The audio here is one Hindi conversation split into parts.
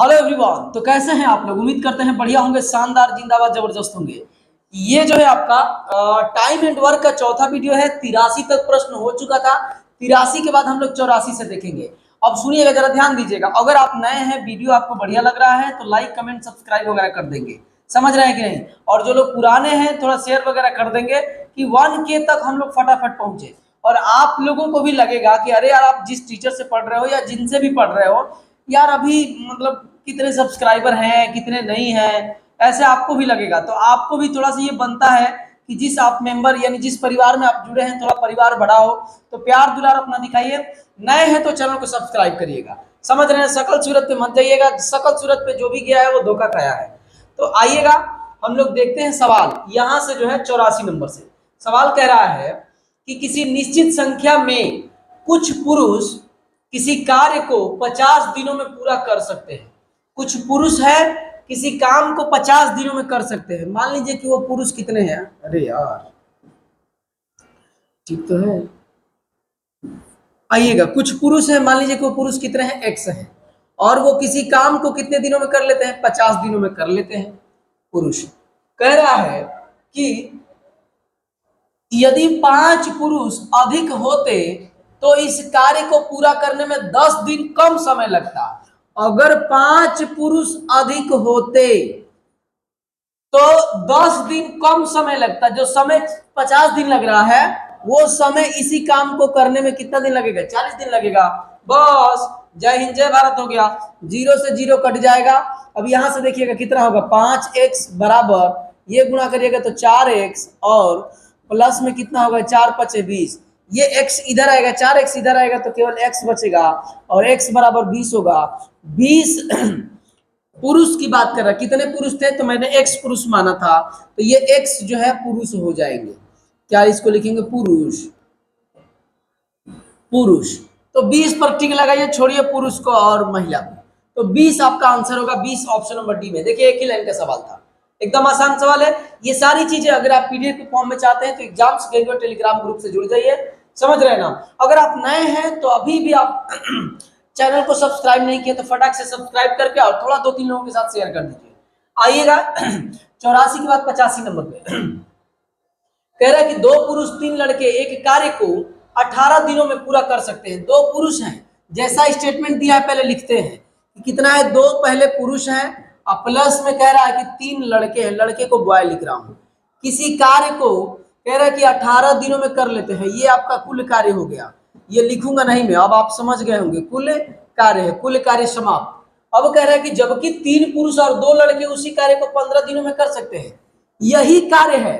Hello everyone. तो कैसे हैं आप लोग? उम्मीद करते हैं बढ़िया होंगे, शानदार, जिंदाबाद, जबरदस्त होंगे। ये जो है आपका टाइम एंड वर्क का चौथा वीडियो है। 83 तक प्रश्न हो चुका था। 83 के बाद हम लोग 84 से देखेंगे। अब सुनिएगा, जरा ध्यान दीजिएगा। अगर आप नए हैं, वीडियो आपको बढ़िया लग रहा है तो लाइक कमेंट सब्सक्राइब वगैरह कर देंगे। समझ रहे हैं कि नहीं? और जो लोग पुराने हैं थोड़ा शेयर वगैरह कर देंगे कि 1K तक हम लोग फटाफट पहुंचे। और आप लोगों को भी लगेगा कि अरे यार, आप जिस टीचर से पढ़ रहे हो या जिनसे भी पढ़ रहे हो यार, अभी मतलब कितने सब्सक्राइबर हैं कितने नहीं हैं, ऐसे आपको भी लगेगा। तो आपको भी थोड़ा सा ये बनता है कि जिस आप मेंबर यानी जिस परिवार में आप जुड़े हैं थोड़ा परिवार बड़ा हो, तो प्यार दुलार अपना दिखाइए। नए हैं तो चैनल को सब्सक्राइब करिएगा। समझ रहे हैं? शकल सूरत पे मत जाइएगा, शकल सूरत पे जो भी गया है वो धोखा खाया है। तो आइएगा, हम लोग देखते हैं सवाल। यहां से जो है 84 नंबर से सवाल कह रहा है कि किसी निश्चित संख्या में कुछ पुरुष किसी कार्य को 50 दिनों में पूरा कर सकते हैं। कुछ पुरुष है किसी काम को 50 दिनों में कर सकते हैं। मान लीजिए कि वो पुरुष कितने हैं? अरे यार, ठीक तो है। आइएगा, कुछ पुरुष है, मान लीजिए कि वो पुरुष कितने हैं? एक्स हैं। और वो किसी काम को कितने दिनों में कर लेते हैं? 50 दिनों में कर लेते हैं। पुरुष कह रहा है कि यदि 5 पुरुष अधिक होते तो इस कार्य को पूरा करने में 10 दिन कम समय लगता। अगर 5 पुरुष अधिक होते तो 10 दिन कम समय लगता। जो समय 50 दिन लग रहा है वो समय इसी काम को करने में कितना दिन लगेगा? 40 दिन लगेगा। बस, जय हिंद जय भारत हो गया। जीरो से जीरो कट जाएगा। अब यहां से देखिएगा कितना होगा? 5x बराबर, ये गुणा करिएगा तो 4x, और प्लस में कितना होगा? 4 पचे 20। ये x इधर आएगा, 4x इधर आएगा तो केवल x बचेगा और x बराबर 20 होगा। 20 पुरुष की बात कर रहा है। कितने पुरुष थे? तो मैंने x पुरुष माना था, तो ये x जो है पुरुष हो जाएंगे। क्या इसको लिखेंगे? पुरुष। पुरुष तो 20 पर टिक लगाइए, छोड़िए पुरुष को और महिला को। तो 20 आपका आंसर होगा। 20 ऑप्शन नंबर डी में। देखिए, एक ही लाइन का सवाल था, एकदम आसान सवाल है। ये सारी चीजें अगर आप पीडीएफ के फॉर्म में चाहते हैं तो एग्जाम्स के टेलीग्राम ग्रुप से जुड़ जाइए। समझ रहे हैं ना? अगर आप नए हैं तो अभी भी आप चैनल को सब्सक्राइब नहीं किया तो फटाक से सब्सक्राइब करके और थोड़ा 2-3 लोगों के साथ शेयर कर दीजिए। आइएगा 84 के बाद 85 नंबर पे कह रहा है कि 2 पुरुष 3 लड़के एक कार्य को 18 दिनों में पूरा कर सकते हैं। 2 पुरुष हैं, जैसा स्टेटमेंट दिया है पहले लिखते हैं कि कितना है। 2 पहले पुरुष हैं और प्लस में कह रहा है कि 3 लड़के हैं। लड़के को बॉय लिख रहा हूं। किसी कार्य को कह रहा है कि 18 दिनों में कर लेते हैं। ये आपका कुल कार्य हो गया। ये लिखूंगा नहीं मैं, अब आप समझ गए होंगे। कुल कार्य है, कुल कार्य समाप्त। अब कह रहा है कि जबकि 3 पुरुष और 2 लड़के उसी कार्य को 15 दिनों में कर सकते हैं। यही कार्य है।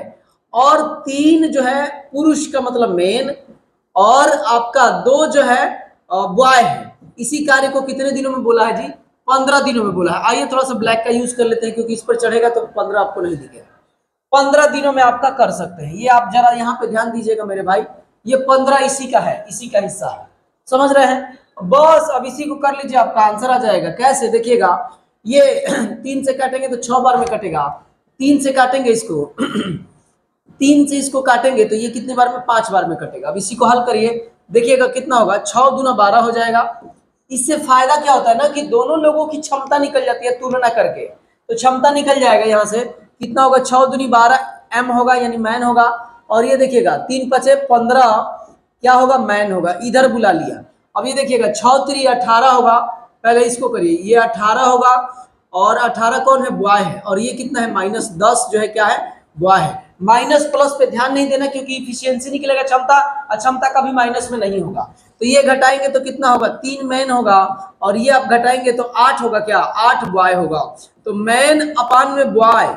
और 3 जो है पुरुष का मतलब मेन, और आपका 2 जो है बॉय है। इसी कार्य को कितने दिनों में बोला है जी? 15 दिनों में बोला है। आइए थोड़ा सा ब्लैक का यूज कर लेते हैं, क्योंकि इस पर चढ़ेगा तो 15 आपको नहीं दिखेगा। 15 दिनों में आपका कर सकते हैं। ये आप जरा यहाँ पे ध्यान दीजिएगा मेरे भाई। ये 15 इसी का है, इसी का हिस्सा है। समझ रहे हैं? बस अब इसी को कर लीजिए, आपका आंसर आ जाएगा। कैसे? देखिएगा, ये 3 से काटेंगे तो 6 बार में कटेगा। 3 से काटेंगे इसको 3 से इसको काटेंगे तो ये कितने बार में? 5 बार में कटेगा। अब इसी को हल करिए, देखिएगा कितना होगा। 6 दूना 12 हो जाएगा। इससे फायदा क्या होता है ना कि दोनों लोगों की क्षमता निकल जाती है तुलना करके, तो क्षमता निकल जाएगा। यहाँ से कितना होगा? 6 दूनी 12 एम होगा, यानी मैन होगा। और ये देखिएगा 3 पचे 15 क्या होगा? मैन होगा। इधर बुला लिया। अब ये देखिएगा 6 3 18 होगा। पहले इसको करिए, ये 18 होगा और 18 कौन है? बॉय है। और ये कितना है? -10 जो है क्या है? बॉय है। माइनस प्लस पे ध्यान नहीं देना, क्योंकि इफिशियंसी निकलेगा क्षमता, अक्षमता का भी माइनस में नहीं होगा। तो ये घटाएंगे तो कितना होगा? 3 मैन होगा। और ये आप घटाएंगे तो 8 होगा। क्या? 8 बॉय होगा। तो मैन अपान में बॉय,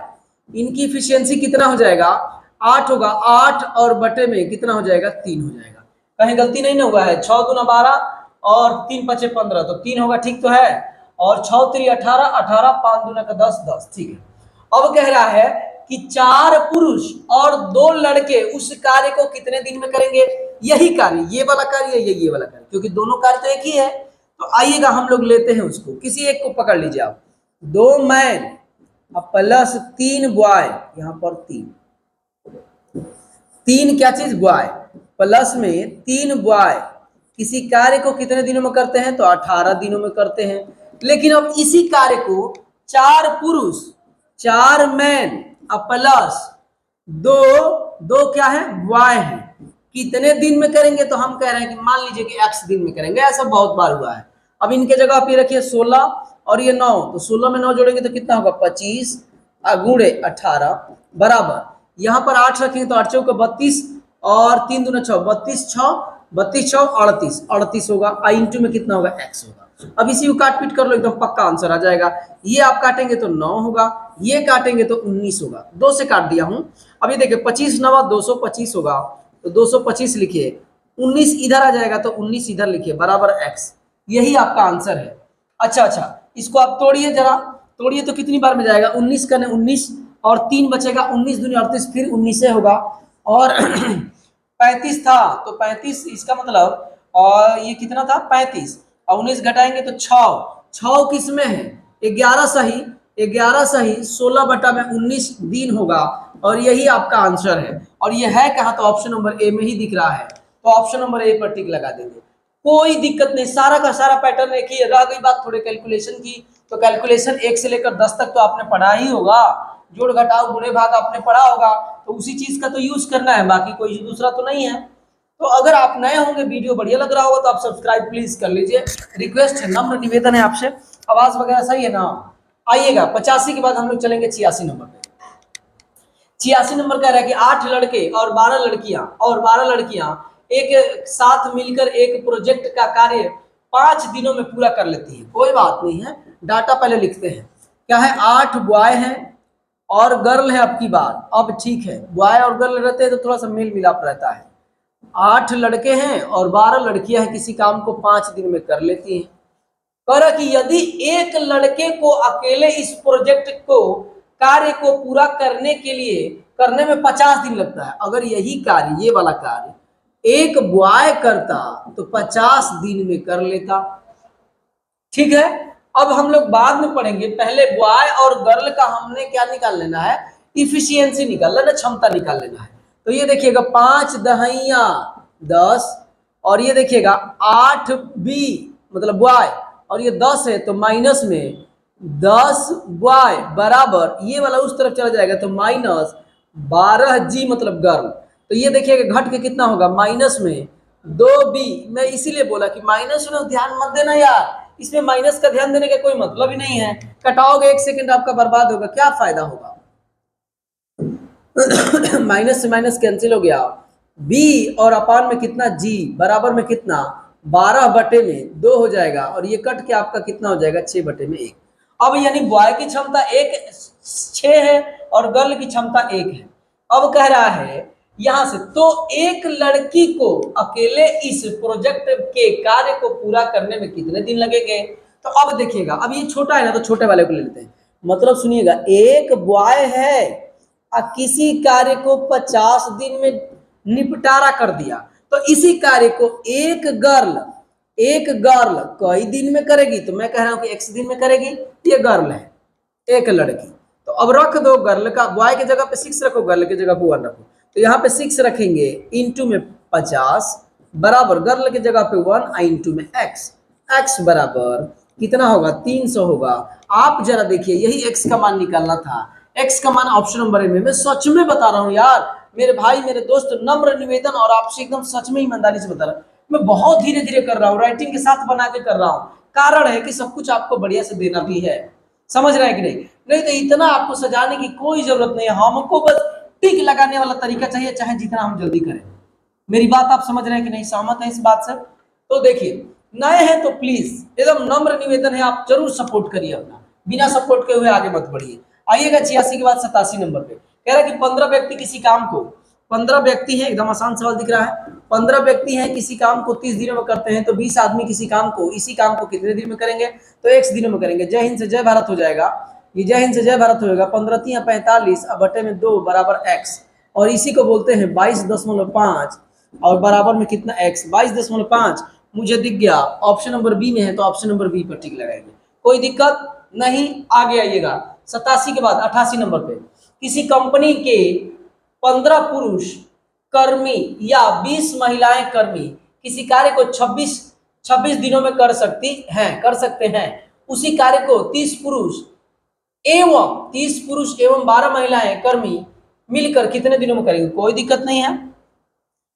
इनकी इफिशियंसी कितना हो जाएगा? 8 होगा। 8 और बटे में कितना हो जाएगा? 3 हो जाएगा। कहीं गलती नहीं ना हुआ है? 6 दूना 12 और 3 पचे 15 तो 3 होगा। ठीक तो है? और 6 3 18, 18 5 दूना का 10, 10। ठीक है। अब कह रहा है कि 4 पुरुष और 2 लड़के उस कार्य को कितने दिन में करेंगे? यही कार्य, ये वाला कार्य, ये वाला कार्य, क्योंकि दोनों कार्य तो एक ही है। तो आइएगा हम लोग लेते हैं उसको, किसी एक को पकड़ लीजिए आप। 2 मैन प्लस 3 बॉय, यहां पर 3 क्या चीज? बॉय। प्लस में 3 बॉय किसी कार्य को कितने दिनों में करते हैं? तो 18 दिनों में करते हैं। लेकिन अब इसी कार्य को 4 पुरुष, 4 मैन प्लस दो, दो क्या है बॉय है, कितने दिन में करेंगे? तो हम कह रहे हैं कि मान लीजिए कि x दिन में करेंगे। ऐसा बहुत बार हुआ है। अब इनके जगह पे रखिए 16 और ये 9, तो 16 में 9 जोड़ेंगे तो कितना होगा 25 गुणे 18 बराबर, यहाँ पर 8 रखेंगे तो 8 चौका 32 और 3 दूना 6, 32 6 38, 38 होगा। इंटू में कितना होगा x होगा। अब इसी को काट पीट कर लो, एकदम पक्का आंसर आ जाएगा। ये आप काटेंगे तो 9 होगा, ये काटेंगे तो 19 होगा। 2 से काट दिया हूं। अब ये देखिए 25 9 225 होगा, तो 225 लिखिए, 19 इधर आ जाएगा तो 19 इधर लिखिए बराबर x। यही आपका आंसर है। अच्छा, इसको आप तोड़िए जरा, तोड़िए तो कितनी बार में जाएगा? 19 कने 19 और 3 बचेगा, 19 दूनी 38, फिर 19 से होगा। और 35 था तो 35, इसका मतलब और ये कितना था 35 और 19 घटाएंगे तो 6 किस में है? 11 सही, 11 सही 16 बटा में 19 दिन होगा। और यही आपका आंसर है। और ये है कहाँ? तो ऑप्शन नंबर ए में ही दिख रहा है, तो ऑप्शन नंबर ए पर टिक लगा देंगे। कोई दिक्कत नहीं, सारा का सारा पैटर्न एक ही है। रह गई बात थोड़े कैलकुलेशन की, तो कैलकुलेशन 1 से लेकर 10 तक तो आपने पढ़ा ही होगा, जोड़ घटाव गुणे भाग आपने पढ़ा होगा, तो उसी चीज का तो यूज करना है, बाकी कोई दूसरा तो नहीं है। तो अगर आप नए होंगे, वीडियो बढ़िया लग रहा होगा तो आप सब्सक्राइब प्लीज कर लीजिए। रिक्वेस्ट है, नम्र निवेदन है आपसे। आवाज वगैरह सही है ना? आइएगा 85 के बाद हम लोग चलेंगे 86 नंबर पे। 86 नंबर कह रहा है कि 8 लड़के और 12 लड़कियां एक साथ मिलकर एक प्रोजेक्ट का कार्य 5 दिनों में पूरा कर लेती है। कोई बात नहीं है, डाटा पहले लिखते हैं। क्या है? 8 बॉय हैं और गर्ल है। अब की बात, अब ठीक है, बॉय और गर्ल रहते हैं तो थोड़ा सा मेल मिलाप रहता है। 8 लड़के हैं और 12 लड़कियां हैं, किसी काम को 5 दिन में कर लेती हैं। कह कि यदि एक लड़के को अकेले इस प्रोजेक्ट को कार्य को पूरा करने के लिए करने में 50 दिन लगता है, अगर यही कार्य, ये वाला कार्य एक बॉय करता तो 50 दिन में कर लेता। ठीक है, अब हम लोग बाद में पढ़ेंगे, पहले बॉय और गर्ल का हमने क्या निकाल लेना है? इफिशियंसी निकाल लेना, क्षमता निकाल लेना है। तो ये देखिएगा 5 दहिया 10 और ये देखिएगा 8 बी मतलब बॉय और ये 10 है तो माइनस में 10 बॉय बराबर ये वाला उस तरफ चला जाएगा तो माइनस 12 जी मतलब गर्ल। तो ये देखिएगा घट के कितना होगा? माइनस में 2 बी। मैं इसीलिए बोला कि माइनस में ध्यान मत देना यार, इसमें माइनस का ध्यान देने का कोई मतलब ही नहीं है। कटाओगे 1 सेकंड आपका बर्बाद होगा, क्या फायदा होगा? माइनस से माइनस कैंसिल हो गया। बी और अपान में कितना? जी बराबर में कितना? 12 बटे में 2 हो जाएगा और ये कट के आपका कितना हो जाएगा? 6 बटे में 1। अब यानी बॉय की क्षमता 6 है और गर्ल की क्षमता 1 है। अब कह रहा है यहां से, तो एक लड़की को अकेले इस प्रोजेक्ट के कार्य को पूरा करने में कितने दिन लगेंगे? तो अब देखिएगा, अब ये छोटा है ना तो छोटे वाले को ले लेते हैं। मतलब सुनिएगा, एक बॉय है किसी कार्य को 50 दिन में निपटारा कर दिया, तो इसी कार्य को एक गर्ल कई दिन में करेगी? तो मैं कह रहा हूं कि x दिन में करेगी। ये गर्ल है, एक लड़की। तो अब रख दो गर्ल का, बॉय की जगह पे 6 रखो, गर्ल की जगह पे 1 रखो। तो यहाँ पे 6 रखेंगे, इंटू में 50 बराबर गर्ल की जगह पे 1 इंटू में x बराबर कितना होगा? 300 होगा। आप जरा देखिए, यही x का मान निकालना था। x का मान ऑप्शन नंबर ए में। मैं सच में बता रहा हूं यार, मेरे भाई मेरे दोस्त, नम्र निवेदन और आपसे एकदम सच में ईमानदारी से बता रहा हूं। मैं बहुत धीरे धीरे कर रहा हूँ, राइटिंग के साथ बना के कर रहा हूँ। कारण है कि सब कुछ आपको बढ़िया से देना भी है। समझ रहे हैं कि नहीं तो इतना आपको सजाने की कोई जरूरत नहीं है। हमको बस टिक लगाने वाला तरीका चाहिए, चाहे जितना हम जल्दी करें। मेरी बात आप समझ रहे हैं कि नहीं? सहमत है इस बात से? तो देखिए, नए हैं तो प्लीज एकदम नम्र निवेदन है, आप जरूर सपोर्ट करिए अपना, बिना सपोर्ट के हुए आगे मत बढ़िए। आइएगा 86 के बाद 87 नंबर पे। कह रहा है कि 15 व्यक्ति किसी काम को, 15 व्यक्ति हैं, एकदम आसान सवाल दिख रहा है। 15 व्यक्ति हैं, किसी काम को 30 दिनों में करते हैं, तो 20 आदमी किसी काम को, इसी काम को कितने दिन में करेंगे? तो x दिनों में करेंगे। जय हिंद से जय भारत हो जाएगा, ये जय हिंद से जय भारत होगा। 15 3 45 अब बटे में 2 बराबर x, और इसी को बोलते हैं 22.5 और बराबर में कितना x? 22.5 मुझे दिख गया, ऑप्शन नंबर बी में है, तो ऑप्शन नंबर बी पर टिक लगाएंगे। कोई दिक्कत नहीं? आगे आइएगा 87 के बाद 88 नंबर पे। किसी कंपनी के 15 पुरुष कर्मी या 20 महिलाएं कर्मी किसी कार्य को 26 दिनों में कर सकते हैं, उसी कार्य को 30 पुरुष एवं 12 महिलाएं कर्मी मिलकर कितने दिनों में करेंगे? कोई दिक्कत नहीं है।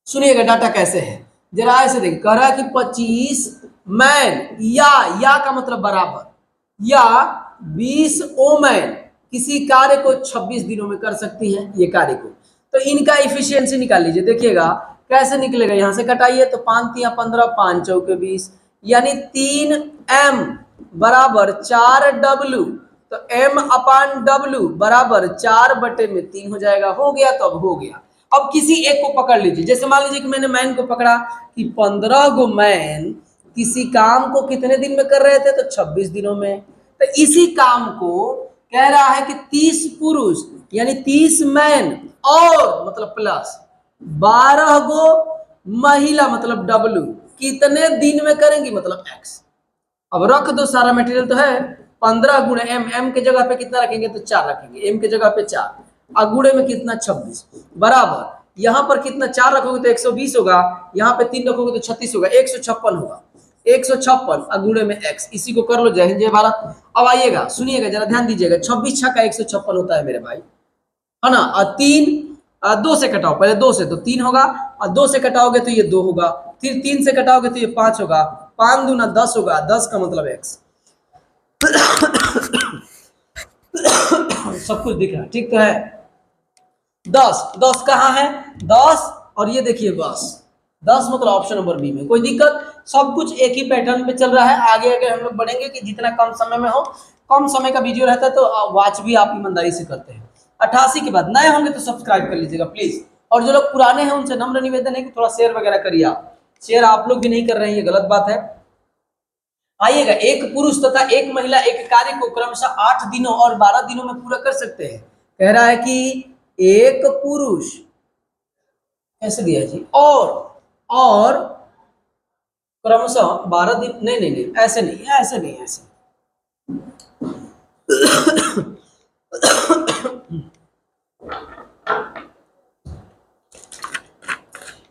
सुनिएगा डाटा कैसे है, जरा ऐसे देखिए। कह रहा है कि 25 मैन या का मतलब बराबर, या 20 ओमैन किसी कार्य को 26 दिनों में कर सकती है ये कार्य को। तो इनका इफिशियंसी निकाल लीजिए। देखिएगा कैसे निकलेगा, यहां से कटाइए तो 5 तिया 15, 5 चौके 20, यानी 3m बराबर 4w। तो m अपान w बराबर 4/3 हो जाएगा। हो गया तो अब हो गया। अब किसी एक को पकड़ लीजिए, जैसे मान लीजिए कि मैंने मैन को पकड़ा कि 15 गो मैन किसी काम को कितने दिन में कर रहे थे? तो 26 दिनों में। तो इसी काम को कह रहा है कि 30 पुरुष यानी 30 मैन और मतलब प्लस 12 गो महिला मतलब W कितने दिन में करेंगी? मतलब x। अब रख दो, सारा मटेरियल तो है। 15 गुणे m के जगह पे कितना रखेंगे? तो 4 रखेंगे। m के जगह पे 4 और गुणे में कितना? 26 बराबर यहां पर कितना? 4 रखोगे तो 120 होगा, यहाँ पे 3 रखोगे तो 36 होगा, 156 होगा। 156 और गुणे में x। इसी को कर लो। जय हिंद जय भारत। अब आइएगा, सुनिएगा जरा ध्यान दीजिएगा। 26 छक्का 156 होता है मेरे भाई, है ना। और 3 2 से कटाओ, पहले 2 से तो 3 होगा, और 2 से कटाओगे तो ये 2 होगा, फिर 3 से कटाओगे तो ये 5 होगा, 5 दूना 10 होगा, 10 का मतलब x। सब कुछ दिख रहा है, ठीक तो है। 10 कहाँ है? 10 और ये देखिए 10 मतलब ऑप्शन नंबर बी में। कोई दिक्कत? सब कुछ एक ही पैटर्न पे चल रहा है। आगे आगे हम लोग बढ़ेंगे कि जितना कम समय में हो। कम समय का वीडियो रहता है तो वॉच भी आप ईमानदारी से करते हैं। 88 के बाद नए होंगे तो सब्सक्राइब कर लीजिएगा प्लीज, और जो लोग पुराने हैं उनसे नम्र निवेदन है कि थोड़ा शेयर वगैरह करिए। आप शेयर आप लोग भी नहीं कर रहे हैं, ये गलत बात है। आइएगा, एक पुरुष तथा एक महिला एक कार्य को क्रमशः 8 दिनों और 12 दिनों में पूरा कर सकते हैं। कह रहा है कि एक पुरुष ऐसे दिया जी और क्रमशः 12 दिन, नहीं ऐसे नहीं।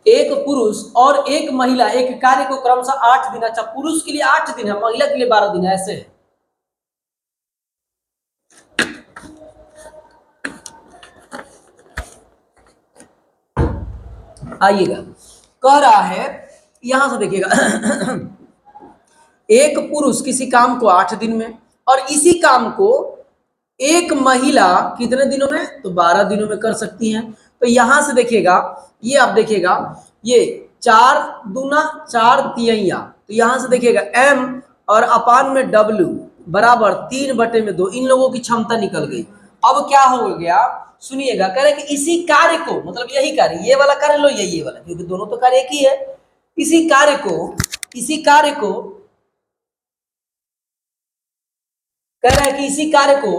एक पुरुष और एक महिला एक कार्य को क्रमशः 8 दिन, अच्छा पुरुष के लिए 8 दिन है, महिला के लिए 12 दिन है, ऐसे है। आइएगा, कह रहा है यहां से देखिएगा। एक पुरुष किसी काम को 8 दिन में, और इसी काम को एक महिला कितने दिनों में? तो 12 दिनों में कर सकती हैं। तो यहां से देखिएगा, ये आप देखिएगा, ये 4 दूना 4 तिहैया, तो यहां से देखिएगा m और अपान में w बराबर 3/2। इन लोगों की क्षमता निकल गई। अब क्या हो गया? सुनिएगा, कह रहे कि इसी कार्य को, मतलब यही कार्य, ये वाला कार्य लो, ये वाला, क्योंकि दोनों तो कार्य एक ही है। इसी कार्य को कह रहा है कि इसी कार्य को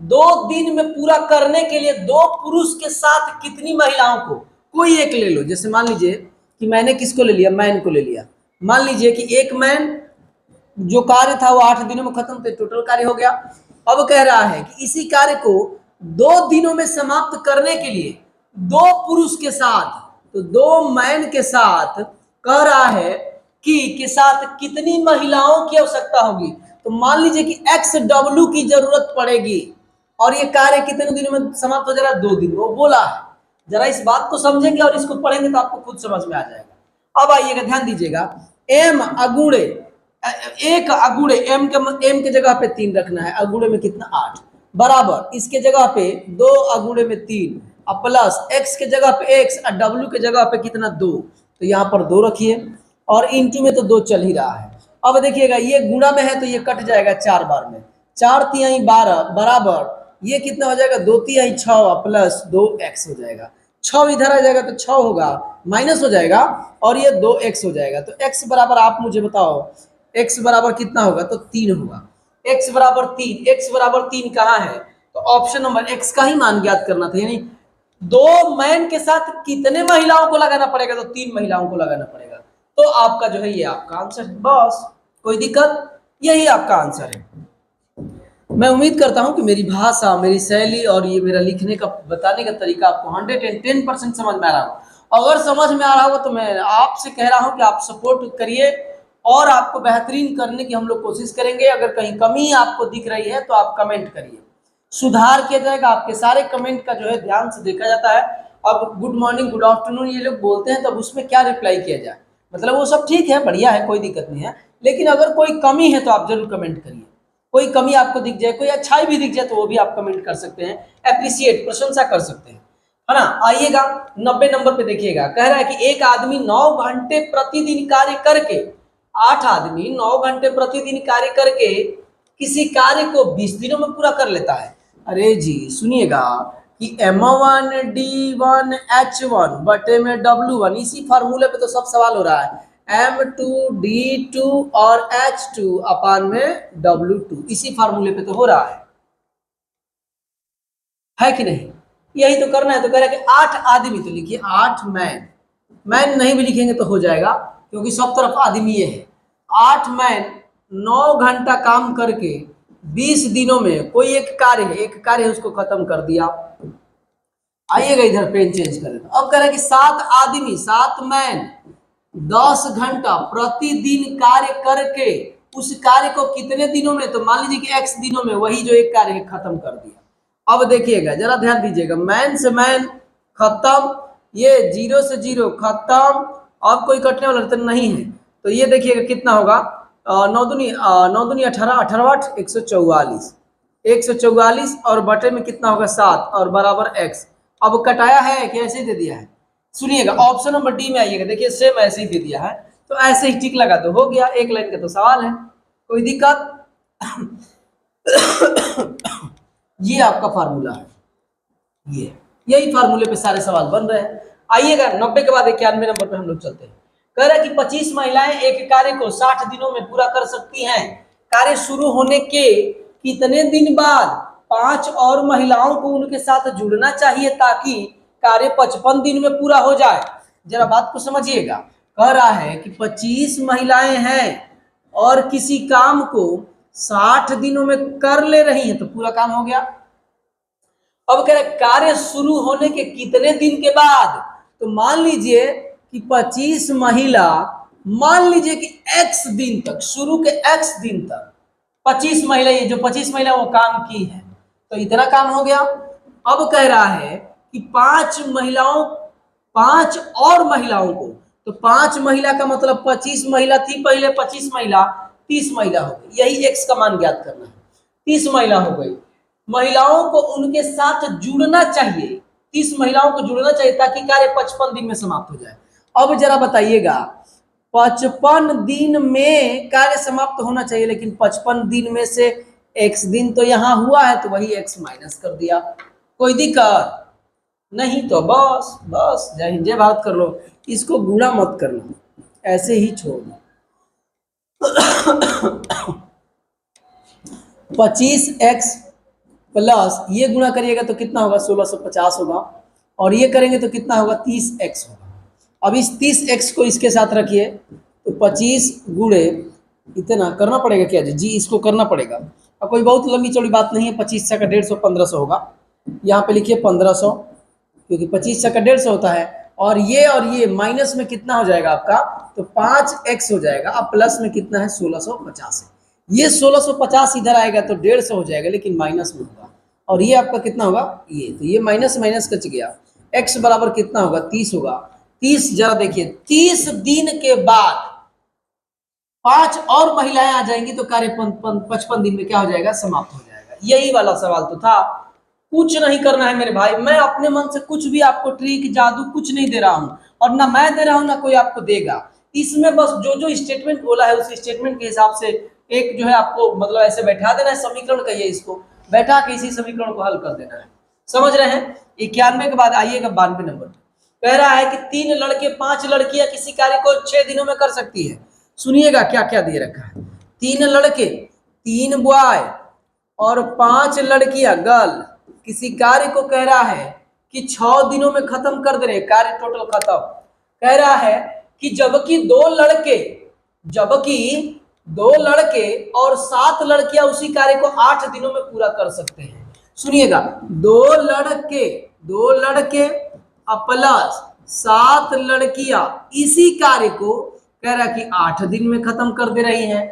2 दिन में पूरा करने के लिए 2 पुरुष के साथ कितनी महिलाओं को? कोई एक ले लो। जैसे मान लीजिए कि मैंने किसको ले लिया? मैन को ले लिया। मान लीजिए कि एक मैन जो कार्य था वो 8 दिनों में खत्म, तो टोटल कार्य हो गया। अब कह रहा है कि इसी कार्य को 2 दिनों में समाप्त करने के लिए 2 पुरुष के साथ, तो 2 मैन के साथ कह रहा है कि के साथ कितनी महिलाओं की आवश्यकता होगी? तो मान लीजिए कि XW की जरूरत पड़ेगी, और ये कार्य कितने दिनों में समाप्त हो जाएगा? 2 दिन। वो बोला है। जरा इस बात को समझेंगे और इसको पढ़ेंगे तो आपको खुद समझ में आ जाएगा। अब आइएगा, ध्यान दीजिएगा। m अगुणे 1 अगुणे m के जगह पे 3 रखना है, अगुणे में कितना? 8 बराबर इसके जगह पे 2 अगुणे में 3 और प्लस x के जगह पे x और w के जगह पे कितना? 2। तो यहाँ पर 2 रखिए, और इंटू में तो 2 चल ही रहा है। अब देखिएगा, ये गुणा में है तो ये कट जाएगा 4 बार में। 4 तिहाई 12 बराबर ये कितना हो जाएगा? 2 तिहाई 6 प्लस 2x हो जाएगा। 6 इधर आ जाएगा तो 6 होगा, माइनस हो जाएगा, और ये 2x हो जाएगा। तो x बराबर आप मुझे बताओ, x बराबर कितना होगा? तो 3 होगा। x बराबर 3, x बराबर 3 कहाँ है? तो ऑप्शन नंबर x का ही मान ज्ञात करना था। यानी 2 मैन के साथ कितने महिलाओं को लगाना पड़ेगा? तो 3 महिलाओं को लगाना पड़ेगा। तो आपका जो है ये आपका आंसर है। बस, कोई दिक्कत? यही आपका आंसर है। मैं उम्मीद करता हूं कि मेरी भाषा, मेरी शैली और ये मेरा लिखने का, बताने का तरीका आपको 110% समझ में आ रहा हो। अगर समझ में आ रहा होगा तो मैं आपसे कह रहा हूं कि आप सपोर्ट करिए, और आपको बेहतरीन करने की हम लोग कोशिश करेंगे। अगर कहीं कमी आपको दिख रही है तो आप कमेंट करिए, सुधार किया जाएगा। आपके सारे कमेंट का जो है ध्यान से देखा जाता है। अब गुड मॉर्निंग, गुड आफ्टरनून ये लोग बोलते हैं, तब उसमें क्या रिप्लाई किया जाए, मतलब वो सब ठीक है, बढ़िया है, कोई दिक्कत नहीं है, लेकिन अगर कोई कमी है तो आप जरूर कमेंट करिए। कोई कमी आपको दिख जाए, कोई अच्छाई भी दिख जाए तो वो भी आप कमेंट कर सकते हैं, अप्रिशिएट, प्रशंसा कर सकते हैं, है ना। आइएगा 90 नंबर पे देखिएगा, कह रहा है कि एक आदमी 9 घंटे प्रतिदिन कार्य करके, 8 आदमी 9 घंटे प्रतिदिन कार्य करके किसी कार्य को 20 दिनों में पूरा कर लेता है। अरे जी सुनिएगा कि M1 D1 H1 बटे में W1, इसी फार्मूले पे तो सब सवाल हो रहा है। M2 D2 और H2 अपान में W2, इसी फार्मूले पे तो हो रहा है कि नहीं? यही तो करना है। तो कह रहा है कि 8 आदमी, तो लिखिए 8 मैन, मैन नहीं भी लिखेंगे तो हो जाएगा क्योंकि सब तरफ आदमी ये है। 8 मैन 9 घंटा काम करके 20 दिनों में कोई एक कार्य है, एक कार्य है, उसको खत्म कर दिया। आइएगा इधर पेन चेंज कर देता। अब कह रहा है कि 7 आदमी, 7 मैन 10 घंटा प्रतिदिन कार्य करके उस कार्य को कितने दिनों में, तो मान लीजिए कि x दिनों में वही जो एक कार्य है खत्म कर दिया। अब देखिएगा जरा ध्यान दीजिएगा, मैन से मैन खत्म, ये 0 से 0 खत्म, अब कोई कटने वाला तो नहीं है। तो ये देखिएगा कितना होगा, 9 दूनी 18, 18 8 144, 144 और बटे में कितना होगा 7 और बराबर x। अब कटाया है कि ऐसे ही दे दिया है? सुनिएगा ऑप्शन नंबर डी में आइएगा, देखिए सेम ऐसे ही दे दिया है, तो ऐसे ही टिक लगा तो हो गया, एक लाइन का तो सवाल है, कोई दिक्कत? ये आपका फार्मूला है, ये यही फार्मूले पे सारे सवाल बन रहे हैं। आइएगा 90 के बाद 91 नंबर पे हम लोग चलते हैं। कह रहा है कि 25 महिलाएं एक कार्य को 60 दिनों में पूरा कर सकती हैं। कार्य शुरू होने के कितने दिन बाद 5 और महिलाओं को उनके साथ जुड़ना चाहिए ताकि कार्य 55 दिन में पूरा हो जाए? जरा बात को समझिएगा। कह रहा है कि 25 महिलाएं हैं और किसी काम को 60 दिनों में कर ले रही हैं, तो पूरा काम हो गया। अब कह रहे कार्य शुरू होने के कितने दिन के बाद, तो मान लीजिए कि 25 महिला, मान लीजिए कि x दिन तक, शुरू के x दिन तक 25 महिला, ये जो 25 महिला वो काम की है, तो इतना काम हो गया। अब कह रहा है कि 5 महिलाओं, 5 और महिलाओं को, तो 5 महिला का मतलब 25 महिला थी पहले, 25 महिला 30 महिला हो गई, यही x का मान ज्ञात करना है। 30 महिला हो गई, महिलाओं को उनके साथ जुड़ना चाहिए, 30 महिलाओं को जुड़ना चाहिए ताकि कार्य 55 दिन में समाप्त हो जाए। अब जरा बताइएगा 55 दिन में कार्य समाप्त होना चाहिए, लेकिन 55 दिन में से x दिन तो यहां हुआ है, तो वही x माइनस कर दिया, कोई दिक्कत नहीं? तो बस बस जय हिंद जय भारत कर लो, इसको गुणा मत करना, ऐसे ही छोड़ दो। 25x प्लस ये गुणा करिएगा तो कितना होगा, 1650 होगा, और ये करेंगे तो कितना होगा, 30x होगा। अब इस 30x को इसके साथ रखिए, तो 25 गुणे इतना करना पड़ेगा क्या जी, इसको करना पड़ेगा। अब कोई बहुत लंबी चौड़ी बात नहीं है, 25 का 150, 1500 होगा, यहाँ पे लिखिए 1500, क्योंकि 25 का 150 होता है, और ये माइनस में कितना हो जाएगा आपका, तो 5x हो जाएगा। अब प्लस में कितना है, 1650 है, ये 1650 इधर आएगा तो 150 हो जाएगा, लेकिन माइनस में होगा, और ये आपका कितना होगा, ये तो ये माइनस माइनस कच गया, x बराबर कितना होगा, 30 होगा। 30 जरा देखिए, 30 दिन के बाद 5 और महिलाएं आ जाएंगी तो कार्य 55 दिन में क्या हो जाएगा, समाप्त हो जाएगा। यही वाला सवाल तो था, कुछ नहीं करना है मेरे भाई, मैं अपने मन से कुछ भी आपको ट्रिक जादू कुछ नहीं दे रहा हूं, और ना मैं दे रहा हूं ना कोई आपको देगा। इसमें बस जो जो स्टेटमेंट बोला है उस स्टेटमेंट के हिसाब से एक जो है आपको मतलब ऐसे बैठा देना है, समीकरण कहिए इसको, बैठा के इसी समीकरण को हल कर देना है, समझ रहे हैं। 91 के बाद आइएगा 92 नंबर, कह रहा है कि 3 लड़के 5 लड़कियां किसी कार्य को 6 दिनों में कर सकती है। सुनिएगा क्या क्या दे रखा है, 3 लड़के, 3 बॉय और 5 लड़कियां गर्ल किसी कार्य को कह रहा है कि 6 दिनों में खत्म कर दे रहे, कार्य टोटल खत्म। कह रहा है कि जबकि 2 लड़के और 7 लड़कियां उसी कार्य को 8 दिनों में पूरा कर सकते हैं। सुनिएगा, 2 लड़के प्लस 7 लड़कियां इसी कार्य को कह रहा है कि 8 दिन में खत्म कर दे रही हैं।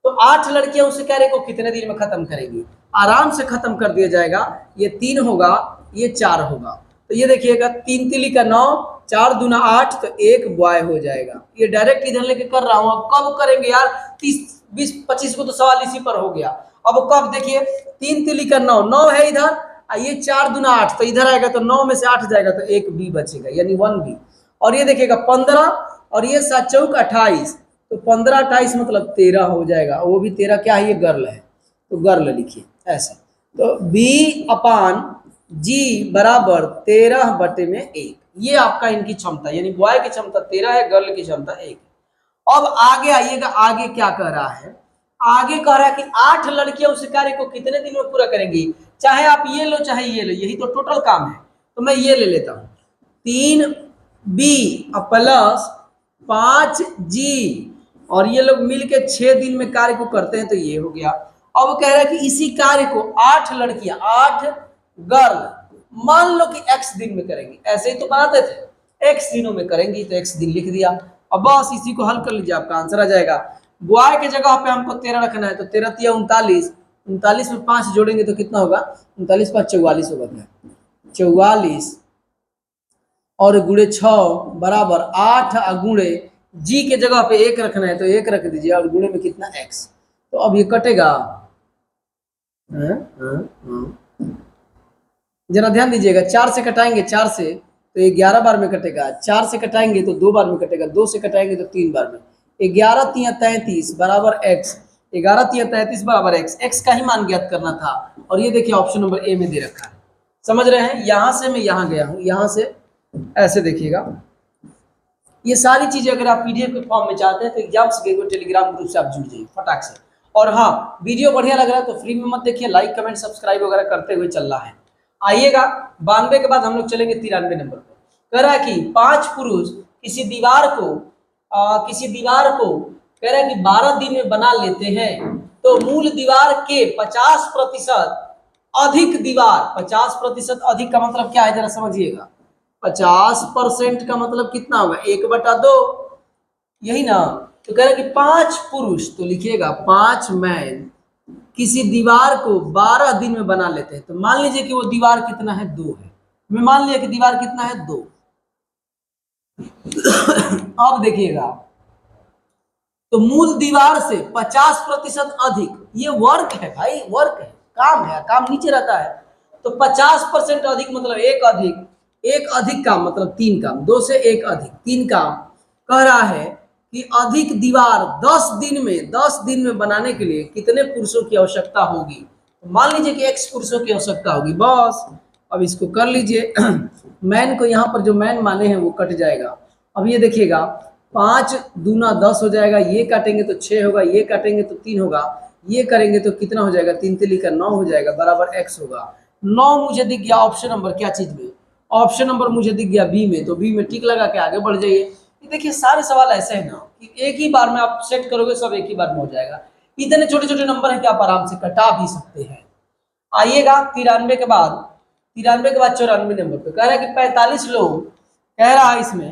तो 8 लड़कियां उस कार्य को कितने दिन में खत्म करेंगी? आराम से खत्म कर दिया जाएगा। ये 3 होगा, ये 4 होगा। तो ये देखिएगा 3 तिली का 9, 4 दूना 8, तो 1 बॉय हो जाएगा। ये डायरेक्ट इधर लेके कर रहा हूं। अब कब करेंगे यार? 30 20 25 को तो सवाल इसी पर हो गया। अब कब? देखिए 3 तिली का 9, 9 है इधर, ये 4 दूना 8, तो इधर आएगा तो 9 में से 8 जाएगा तो 1 बी बचेगा, यानी 1 बी। और ये देखिएगा 15 और ये 7 चौक 28, तो 15 28 मतलब 13 हो जाएगा। वो भी 13 क्या है? ये गर्ल है, तो गर्ल लिखिए ऐसा। तो बी अपान जी बराबर 13 बटे में 1, ये आपका इनकी क्षमता, यानी बॉय की क्षमता 13 है, गर्ल की क्षमता 1। अब आगे आइएगा, आगे क्या कह रहा है? आगे कह रहा है कि 8 लड़कियां उस कार्य को कितने दिन में पूरा करेंगी? चाहे आप ये लो चाहे ये लो, यही तो टोटल काम है। तो मैं ये ले लेता हूं, 3 बी प्लस 5 जी, और ये लोग मिलके 6 दिन में कार्य को करते हैं, तो ये हो गया। अब कह रहा है कि इसी कार्य को 8 लड़कियां, 8 गर्ल मान लो कि x दिन में करेंगी, ऐसे ही तो बनाते थे, x दिनों में करेंगी, तो x दिन लिख दिया। अब बस इसी को हल कर लीजिए, आपका आंसर आ जाएगा। बॉय के जगह पे हमको 13 रखना है, तो 13 तिया 39, 39 में 5 जोड़ेंगे तो कितना होगा? 39 5 44 होगा, 44 और गुणे 6 बराबर 8, गुणे जी के जगह पे 1 रखना है तो 1 रख दीजिए, और गुणे में कितना? x। तो अब ये कटेगा, जरा ध्यान दीजिएगा, 4 से कटाएंगे 4 से तो ये 11 बार में कटेगा, 4 से कटाएंगे तो 2 बार में कटेगा, 2 से कटाएंगे तो 3 बार में। 11 तिया 33 बराबर x, 11 तिया 33 बराबर x, x का ही मान ज्ञात करना था। और ये देखिए ऑप्शन नंबर ए में दे रखा है, समझ रहे हैं? यहां से मैं यहां गया हूं, यहां से ऐसे देखिएगा। ये सारी चीजें अगर आप पीडीएफ के फॉर्म में चाहते हैं तो एग्जाम्स के टेलीग्राम ग्रुप से आप जुड़ जाइए फटाक से। और हाँ, वीडियो बढ़िया लग रहा है तो फ्री में मत देखिए, लाइक कमेंट सब्सक्राइब वगैरह करते हुए चल रहा है। आइएगा 92 के बाद हम लोग चलेंगे 93 नंबर पर। कह रहा है कि 5 पुरुष किसी दीवार को कह रहा है कि 12 दिन में बना लेते हैं, तो मूल दीवार के 50% अधिक दीवार, 50% अधिक का मतलब क्या है जरा समझिएगा। 50% का मतलब कितना होगा? 1/2, यही ना। तो कह रहा है कि 5 पुरुष, तो लिखिएगा 5 मैन किसी दीवार को 12 दिन में बना लेते हैं। तो मान लीजिए कि वो दीवार कितना है? 2 है। मैं मान लिया कि दीवार कितना है? 2। अब देखिएगा, तो मूल दीवार से 50% अधिक, ये वर्क है भाई, वर्क है, काम है, काम नीचे रहता है। तो 50% अधिक मतलब एक अधिक, एक अधिक काम मतलब 3 काम, 2 से 1 अधिक 3 काम। कह रहा है कि अधिक दीवार 10 दिन में बनाने के लिए कितने पुरुषों की आवश्यकता होगी? तो मान लीजिए कि x पुरुषों की आवश्यकता होगी बस। अब इसको कर लीजिए मैन को यहाँ पर जो मैन माने हैं वो कट जाएगा। अब ये देखिएगा 5 दूना 10 हो जाएगा, ये काटेंगे तो 6 होगा, ये काटेंगे तो 3 होगा, ये करेंगे तो कितना हो जाएगा? 3 तिली का 9 हो जाएगा बराबर x होगा। 9 मुझे दिख गया ऑप्शन नंबर क्या चीज में? ऑप्शन नंबर मुझे दिख गया बी में, तो बी में टिक लगा के आगे बढ़ जाइए। देखिए सारे सवाल ऐसे है ना कि एक ही बार में आप सेट करोगे, सब एक ही बार में हो जाएगा। इतने छोटे छोटे नंबर है कि आप आराम से कटा भी सकते हैं। आइएगा 93 के बाद, 93 के बाद 94 नंबर पे कह रहा है कि 45 लोग, कह रहा है इसमें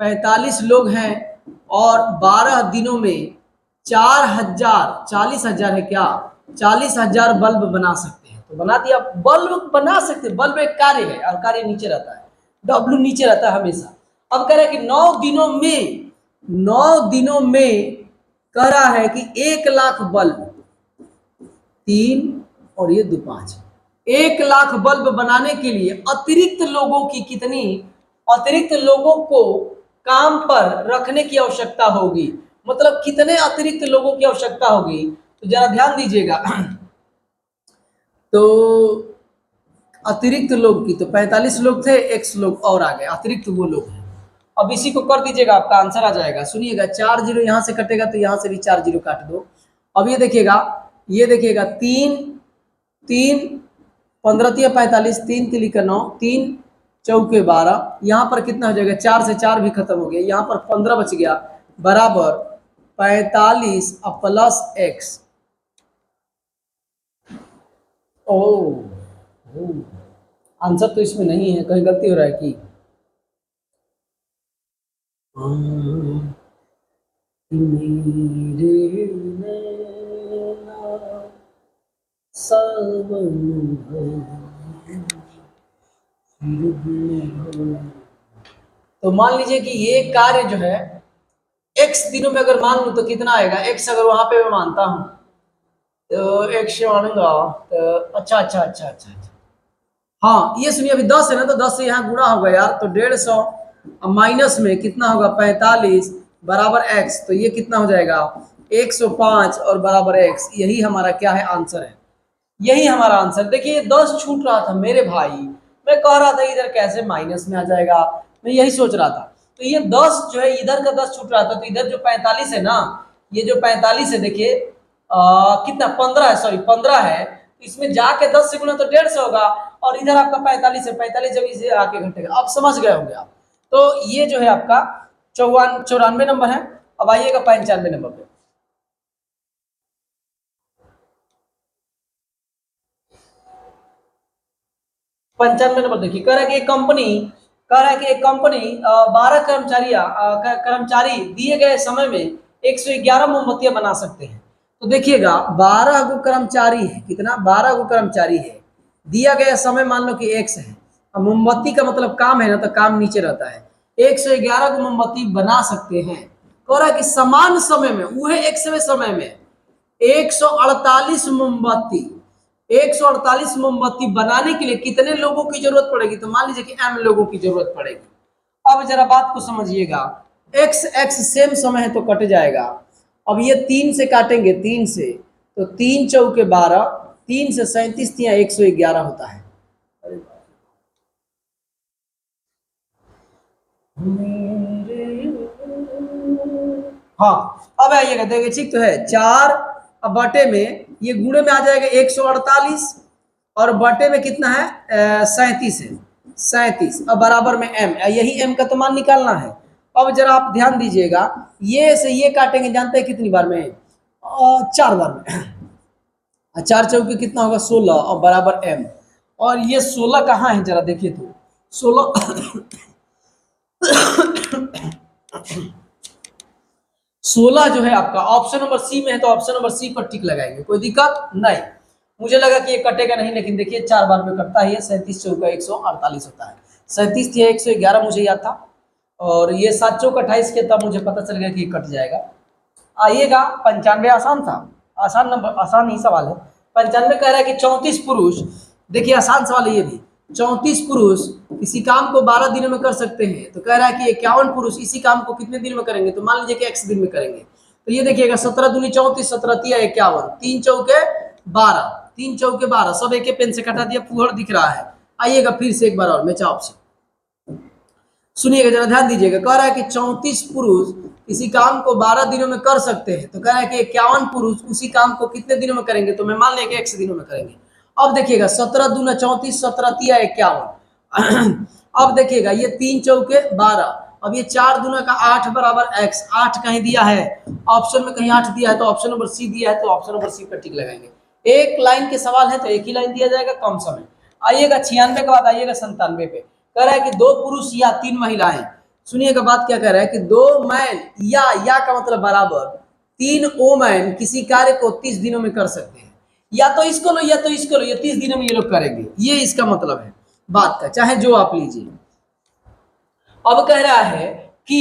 45 लोग हैं और 12 दिनों में 4000, 40,000 है क्या? 40,000 बल्ब बना सकते हैं। तो बना दिया, बल्ब बना सकते हैं। बल्ब एक कार्य है और कार्य नीचे रहता है, डब्ल्यू नीचे रहता है हमेशा। अब कह रहा है कि 9 दिनों में कह रहा है कि 1 लाख बल्ब, 3 और ये 2 5, 1 लाख बल्ब बनाने के लिए अतिरिक्त लोगों की कितनी, अतिरिक्त लोगों को काम पर रखने की आवश्यकता होगी? मतलब कितने अतिरिक्त लोगों की आवश्यकता होगी? तो जरा ध्यान दीजिएगा तो अतिरिक्त लोग की तो 45 लोग थे, x लोग और आ गए, अतिरिक्त वो लोग हैं। अब इसी को कर दीजिएगा, आपका आंसर आ जाएगा। सुनिएगा 4 जीरो यहां से कटेगा तो यहां से भी 4 जीरो काट दो। अब ये देखिएगा 3 3 15 तिया 45, 3 तिली का 9, 3 चौके 12, यहाँ पर कितना हो जाएगा? 4 से 4 भी खत्म हो गया, यहाँ पर 15 बच गया बराबर 45 प्लस x। ओ आंसर तो इसमें नहीं है, कहीं गलती हो रहा है कि मेरे नैना सावन भर फिर भी हो। तो मान लीजिए कि ये कार्य जो है x दिनों में अगर मान लूं तो कितना आएगा, x अगर वहां पे मैं मानता हूं तो x मानूंगा तो अच्छा। हाँ ये सुनिए, अभी 10 है ना, तो 10 से यहाँ गुणा होगा यार, तो 150 माइनस में कितना होगा 45 बराबर x, तो ये कितना हो जाएगा 105 और बराबर x। यही हमारा क्या है, आंसर है। यही हमारा आंसर। देखिए 10 छूट रहा था मेरे भाई, मैं कह रहा था इधर कैसे माइनस में आ जाएगा, मैं यही सोच रहा था। तो ये 10 जो है इधर का 10 छूट रहा था, तो इधर जो 45 है ना, ये जो 45 है देखिए कितना 15 है, सॉरी 15 है, तो इसमें जाके 10 से गुना तो 150 होगा, और इधर आपका 45 है, 45 जब इसे आके घटेगा। अब समझ गए होंगे आप। तो ये जो है आपका 94 नंबर है। अब आइएगा 95 नंबर पे। 95 नंबर देखिए, कह रहा है कि एक कंपनी, 12 कर्मचारी दिए गए समय में 111 मोमबत्तियां बना सकते हैं। तो देखिएगा 12 गो कर्मचारी है, कितना 12 गो कर्मचारी है, दिया गया समय मान लो कि x है। अब मोमबत्ती का मतलब काम है ना, तो काम नीचे रहता है। 111 गो मोमबत्ती बना सकते हैं। कह रहा है कि समान समय में, वह 100वें समय में 148 मोमबत्ती, 148 मोमबत्ती बनाने के लिए कितने लोगों की जरूरत पड़ेगी, तो मान लीजिए कि m लोगों की जरूरत पड़ेगी। अब जरा बात को समझिएगा, x x सेम समय है तो कट जाएगा। अब ये 3 से काटेंगे, 3 से, तो 3 चौके 12, 3 से 37 या 111 होता है। हाँ अब आइएगा, देखिए ठीक तो है 4, अब बटे में ये गुणे में आ जाएगा 148, और बटे में कितना है 37 है, 37, अब बराबर में m, यही m का तो मान निकालना है। अब जरा आप ध्यान दीजिएगा, ये से ये काटेंगे, जानते हैं कितनी बार में 4 बार में, 4 चौके कितना होगा 16, और बराबर m। और ये 16 कहाँ है जरा देखिए, तो 16 16 जो है आपका ऑप्शन नंबर सी में है, तो ऑप्शन नंबर सी पर टिक लगाएंगे, कोई दिक्कत नहीं। मुझे लगा कि ये कटेगा नहीं, लेकिन देखिए 4 बार में कटता है। 37 चौका 148 होता है, 37 या 111 मुझे याद था, और ये 7 चौक 28 के, तब मुझे पता चल गया कि ये कट जाएगा। आइएगा 95, आसान था, आसान नंबर, आसान ही सवाल है। 95 कह रहा है कि 34 पुरुष, देखिए आसान सवाल है ये भी, 34 पुरुष इसी काम को 12 दिनों में कर सकते हैं। तो कह रहा है कि 51 पुरुष इसी काम को कितने दिन में करेंगे, तो मान लीजिए कि x दिन में करेंगे। तो ये देखिएगा 17 दूनी 34, 17 तिया 51, 3 चौके 12, 3 चौके 12, सब एक पेन से कटा दिया, फूहड़ दिख रहा है। आइएगा फिर से एक बार और, मैं चाप से सुनिएगा, जरा ध्यान दीजिएगा। कह रहा है कि 34 पुरुष इसी काम को 12 दिनों में कर सकते हैं। तो कह रहा है कि 51 पुरुष उसी काम को कितने दिनों में करेंगे, तो मैं मान लिया कि x दिनों में करेंगे। अब देखिएगा 17 दूना 34, 17 तिया 51, अब देखिएगा ये 3 चौके 12, अब ये 4 दूना का 8 बराबर x, 8 कहीं दिया है ऑप्शन में, कहीं 8 दिया है, तो ऑप्शन नंबर सी दिया है, तो ऑप्शन नंबर सी पर टिक लगाएंगे। एक लाइन के सवाल है तो एक ही लाइन दिया जाएगा, कम समय। आइएगा 96 के बाद आइएगा 97 पे। कह रहा है कि 2 पुरुष या 3 महिलाएं, सुनिएगा बात क्या कह रहा है कि 2 मैन या का मतलब बराबर 3 ओमैन किसी कार्य को 30 दिनों में कर सकते हैं। या तो इसको लो या तो इसको लो, ये 30 दिनों में ये लोग करेंगे, ये इसका मतलब है बात का, चाहे जो आप लीजिए। अब कह रहा है कि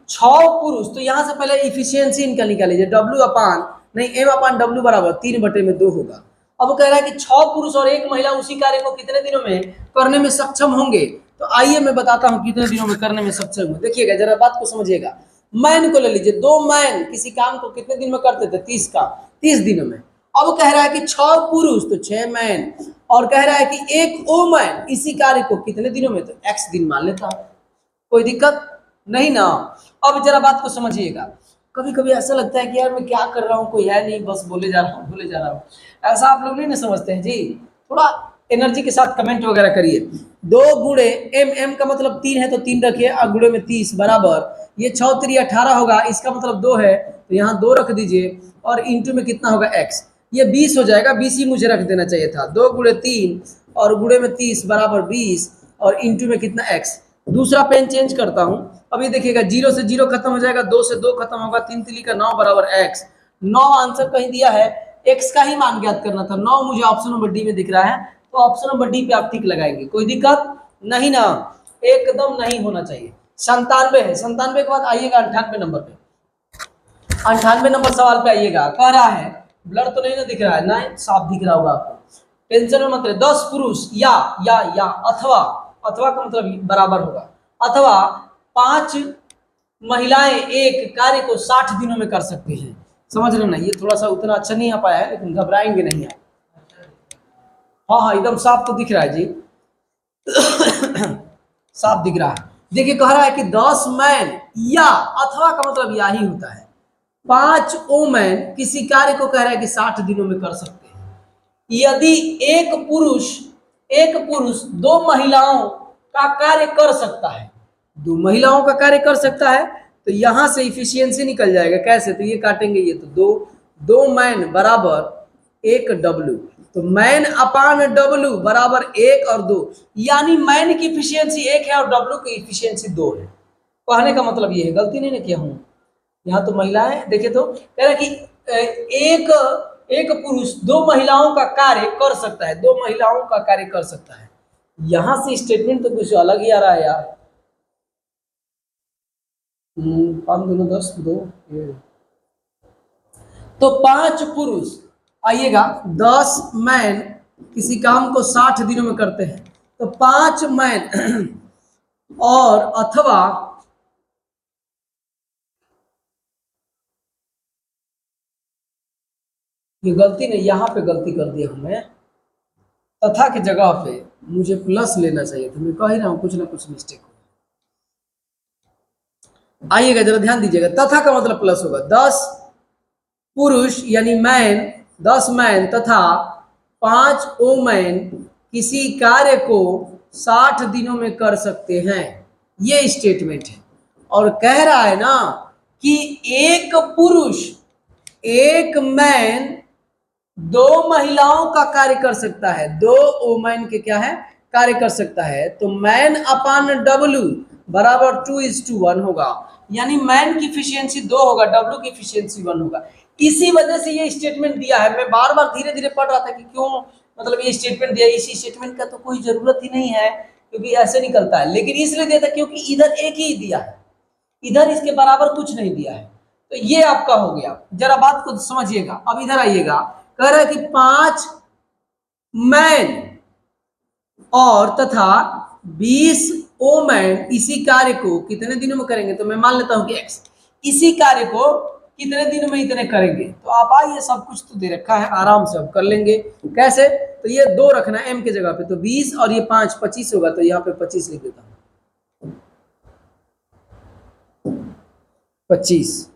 6 पुरुष, तो यहां से पहले इफिशियंसी इनका निकाल लीजिए, डब्ल्यू अपान नहीं एम अपान डब्ल्यू बराबर 3/2 होगा। अब कह रहा है कि 6 पुरुष और 1 महिला उसी कार्य को कितने दिनों में करने में सक्षम होंगे। तो आइए मैं बताता हूं कितने दिनों में करने में सक्षम होंगे। देखिएगा जरा बात को समझिएगा, मैन को ले लीजिए, 2 मैन किसी काम को कितने दिन में करते थे, 30 का, 30 दिनों में। अब कह रहा है कि 6 पुरुष तो 6 मैन, और कह रहा है कि 1 ओमैन इसी कार्य को कितने दिनों में, तो x दिन मान लेता हूं, कोई दिक्कत नहीं ना। अब जरा बात को समझिएगा, कभी कभी ऐसा लगता है कि यार मैं क्या कर रहा हूँ, कोई है नहीं, बस बोले जा रहा हूँ बोले जा रहा हूँ, ऐसा आप लोग नहीं ना समझते हैं जी। थोड़ा एनर्जी के साथ कमेंट वगैरह करिए। 2 गुणे एम का मतलब 3 है, तो 3 रखिए, और गुणे में 30 बराबर ये 6 3 18 होगा, इसका मतलब 2 है, तो यहाँ 2 रख दीजिए, और इंटू में कितना होगा x, ये 20 हो जाएगा, 20 ही मुझे रख देना चाहिए था। 2 गुणे 3 और गुणे में 30 बराबर 20, और इंटू में कितना x, दूसरा पेन चेंज करता हूं। अभी देखिएगा 0 से 0 खत्म हो जाएगा, 2 से 2 खत्म होगा, 3 3 का 9 बराबर x। 9 आंसर कहीं दिया है, x का ही मान ज्ञात करना था। 9 मुझे ऑप्शन नंबर डी में दिख रहा है, तो ऑप्शन नंबर डी पे आप टिक लगाएंगे। कोई दिक्कत नहीं ना, एकदम नहीं होना चाहिए। 97 है, 97 के बाद आइएगा 98 नंबर पे। 98 नंबर सवाल पे आइएगा। कह रहा है, ब्लर तो नहीं ना दिख रहा है, ना साफ दिख रहा होगा आपको, टेंशन में मत रहे। 10 पुरुष या अथवा, अथवा का मतलब बराबर होगा, अथवा 5 महिलाएं एक कार्य को 60 दिनों में कर सकती हैं। समझ रहे ना, ये थोड़ा सा उतना अच्छा नहीं आ पाया है, लेकिन घबराएंगे नहीं आप। हाँ हाँ एकदम साफ तो दिख रहा है जी। साफ दिख रहा है। देखिए कह रहा है कि 10 मैन या, अथवा का मतलब या ही होता है, 5 ओमैन किसी कार्य को कह रहा है कि 60 दिनों में कर सकते हैं। यदि एक पुरुष 2 महिलाओं का कार्य कर सकता है, 2 महिलाओं का कार्य कर सकता है, तो यहां से इफिशियंसी निकल जाएगा। कैसे? तो ये काटेंगे, ये तो 2 मैन बराबर 1 डब्ल्यू, तो मैन अपान डब्ल्यू बराबर 1 और 2, यानी मैन की इफिशियंसी 1 है और डब्ल्यू की इफिशियंसी 2 है। कहने का मतलब ये है, गलती नहीं ना किया हूं। यहाँ तो महिलाएं देखे तो कह रहा कि एक एक पुरुष 2 महिलाओं का कार्य कर सकता है, 2 महिलाओं का कार्य कर सकता है। यहां से स्टेटमेंट तो कुछ अलग ही आ रहा है यार। 5 दूनी 10, 2 तो 5 पुरुष, आइएगा 10 मैन किसी काम को 60 दिनों में करते हैं, तो 5 मैन और अथवा ये गलती नहीं, यहां पे गलती कर दिया हमने, तथा की जगह पे मुझे प्लस लेना चाहिए था। मैं कह ही रहा हूं कुछ ना कुछ मिस्टेक हो। आइएगा जरा ध्यान दीजिएगा, तथा का मतलब प्लस होगा। 10 पुरुष यानी मैन, 10 मैन तथा 5 ओमैन किसी कार्य को 60 दिनों में कर सकते हैं, ये स्टेटमेंट है। और कह रहा है ना कि एक पुरुष, एक मैन 2 महिलाओं का कार्य कर सकता है, 2 ओमैन के क्या है कार्य कर सकता है, तो मैन अपान डब्ल्यू बराबर 2:1 होगा, यानी मैन की इफिशियंसी 2 होगा, डब्ल्यू की इफिशियंसी 1 होगा। इसी वजह से ये स्टेटमेंट दिया है। मैं बार बार धीरे धीरे पढ़ रहा था कि क्यों मतलब ये स्टेटमेंट दिया। इसी स्टेटमेंट का तो कोई जरूरत ही नहीं है, क्योंकि ऐसे निकलता है, लेकिन इसलिए दिया था क्योंकि इधर एक ही दिया है, इधर इसके बराबर कुछ नहीं दिया है। तो ये आपका हो गया। जरा बात को समझिएगा। अब इधर आइएगा, कह रहा है कि 5 मैन और तथा 20 ओमैन इसी कार्य को कितने दिनों में करेंगे, तो मैं मान लेता हूं कि x, इसी कार्य को कितने दिनों में इतने करेंगे। तो आप आइए, सब कुछ तो दे रखा है, आराम से अब कर लेंगे। कैसे? तो ये 2 रखना m की जगह पे, तो 20 और ये 5 25 होगा, तो यहाँ पे 25 लिख देता हूं, 25।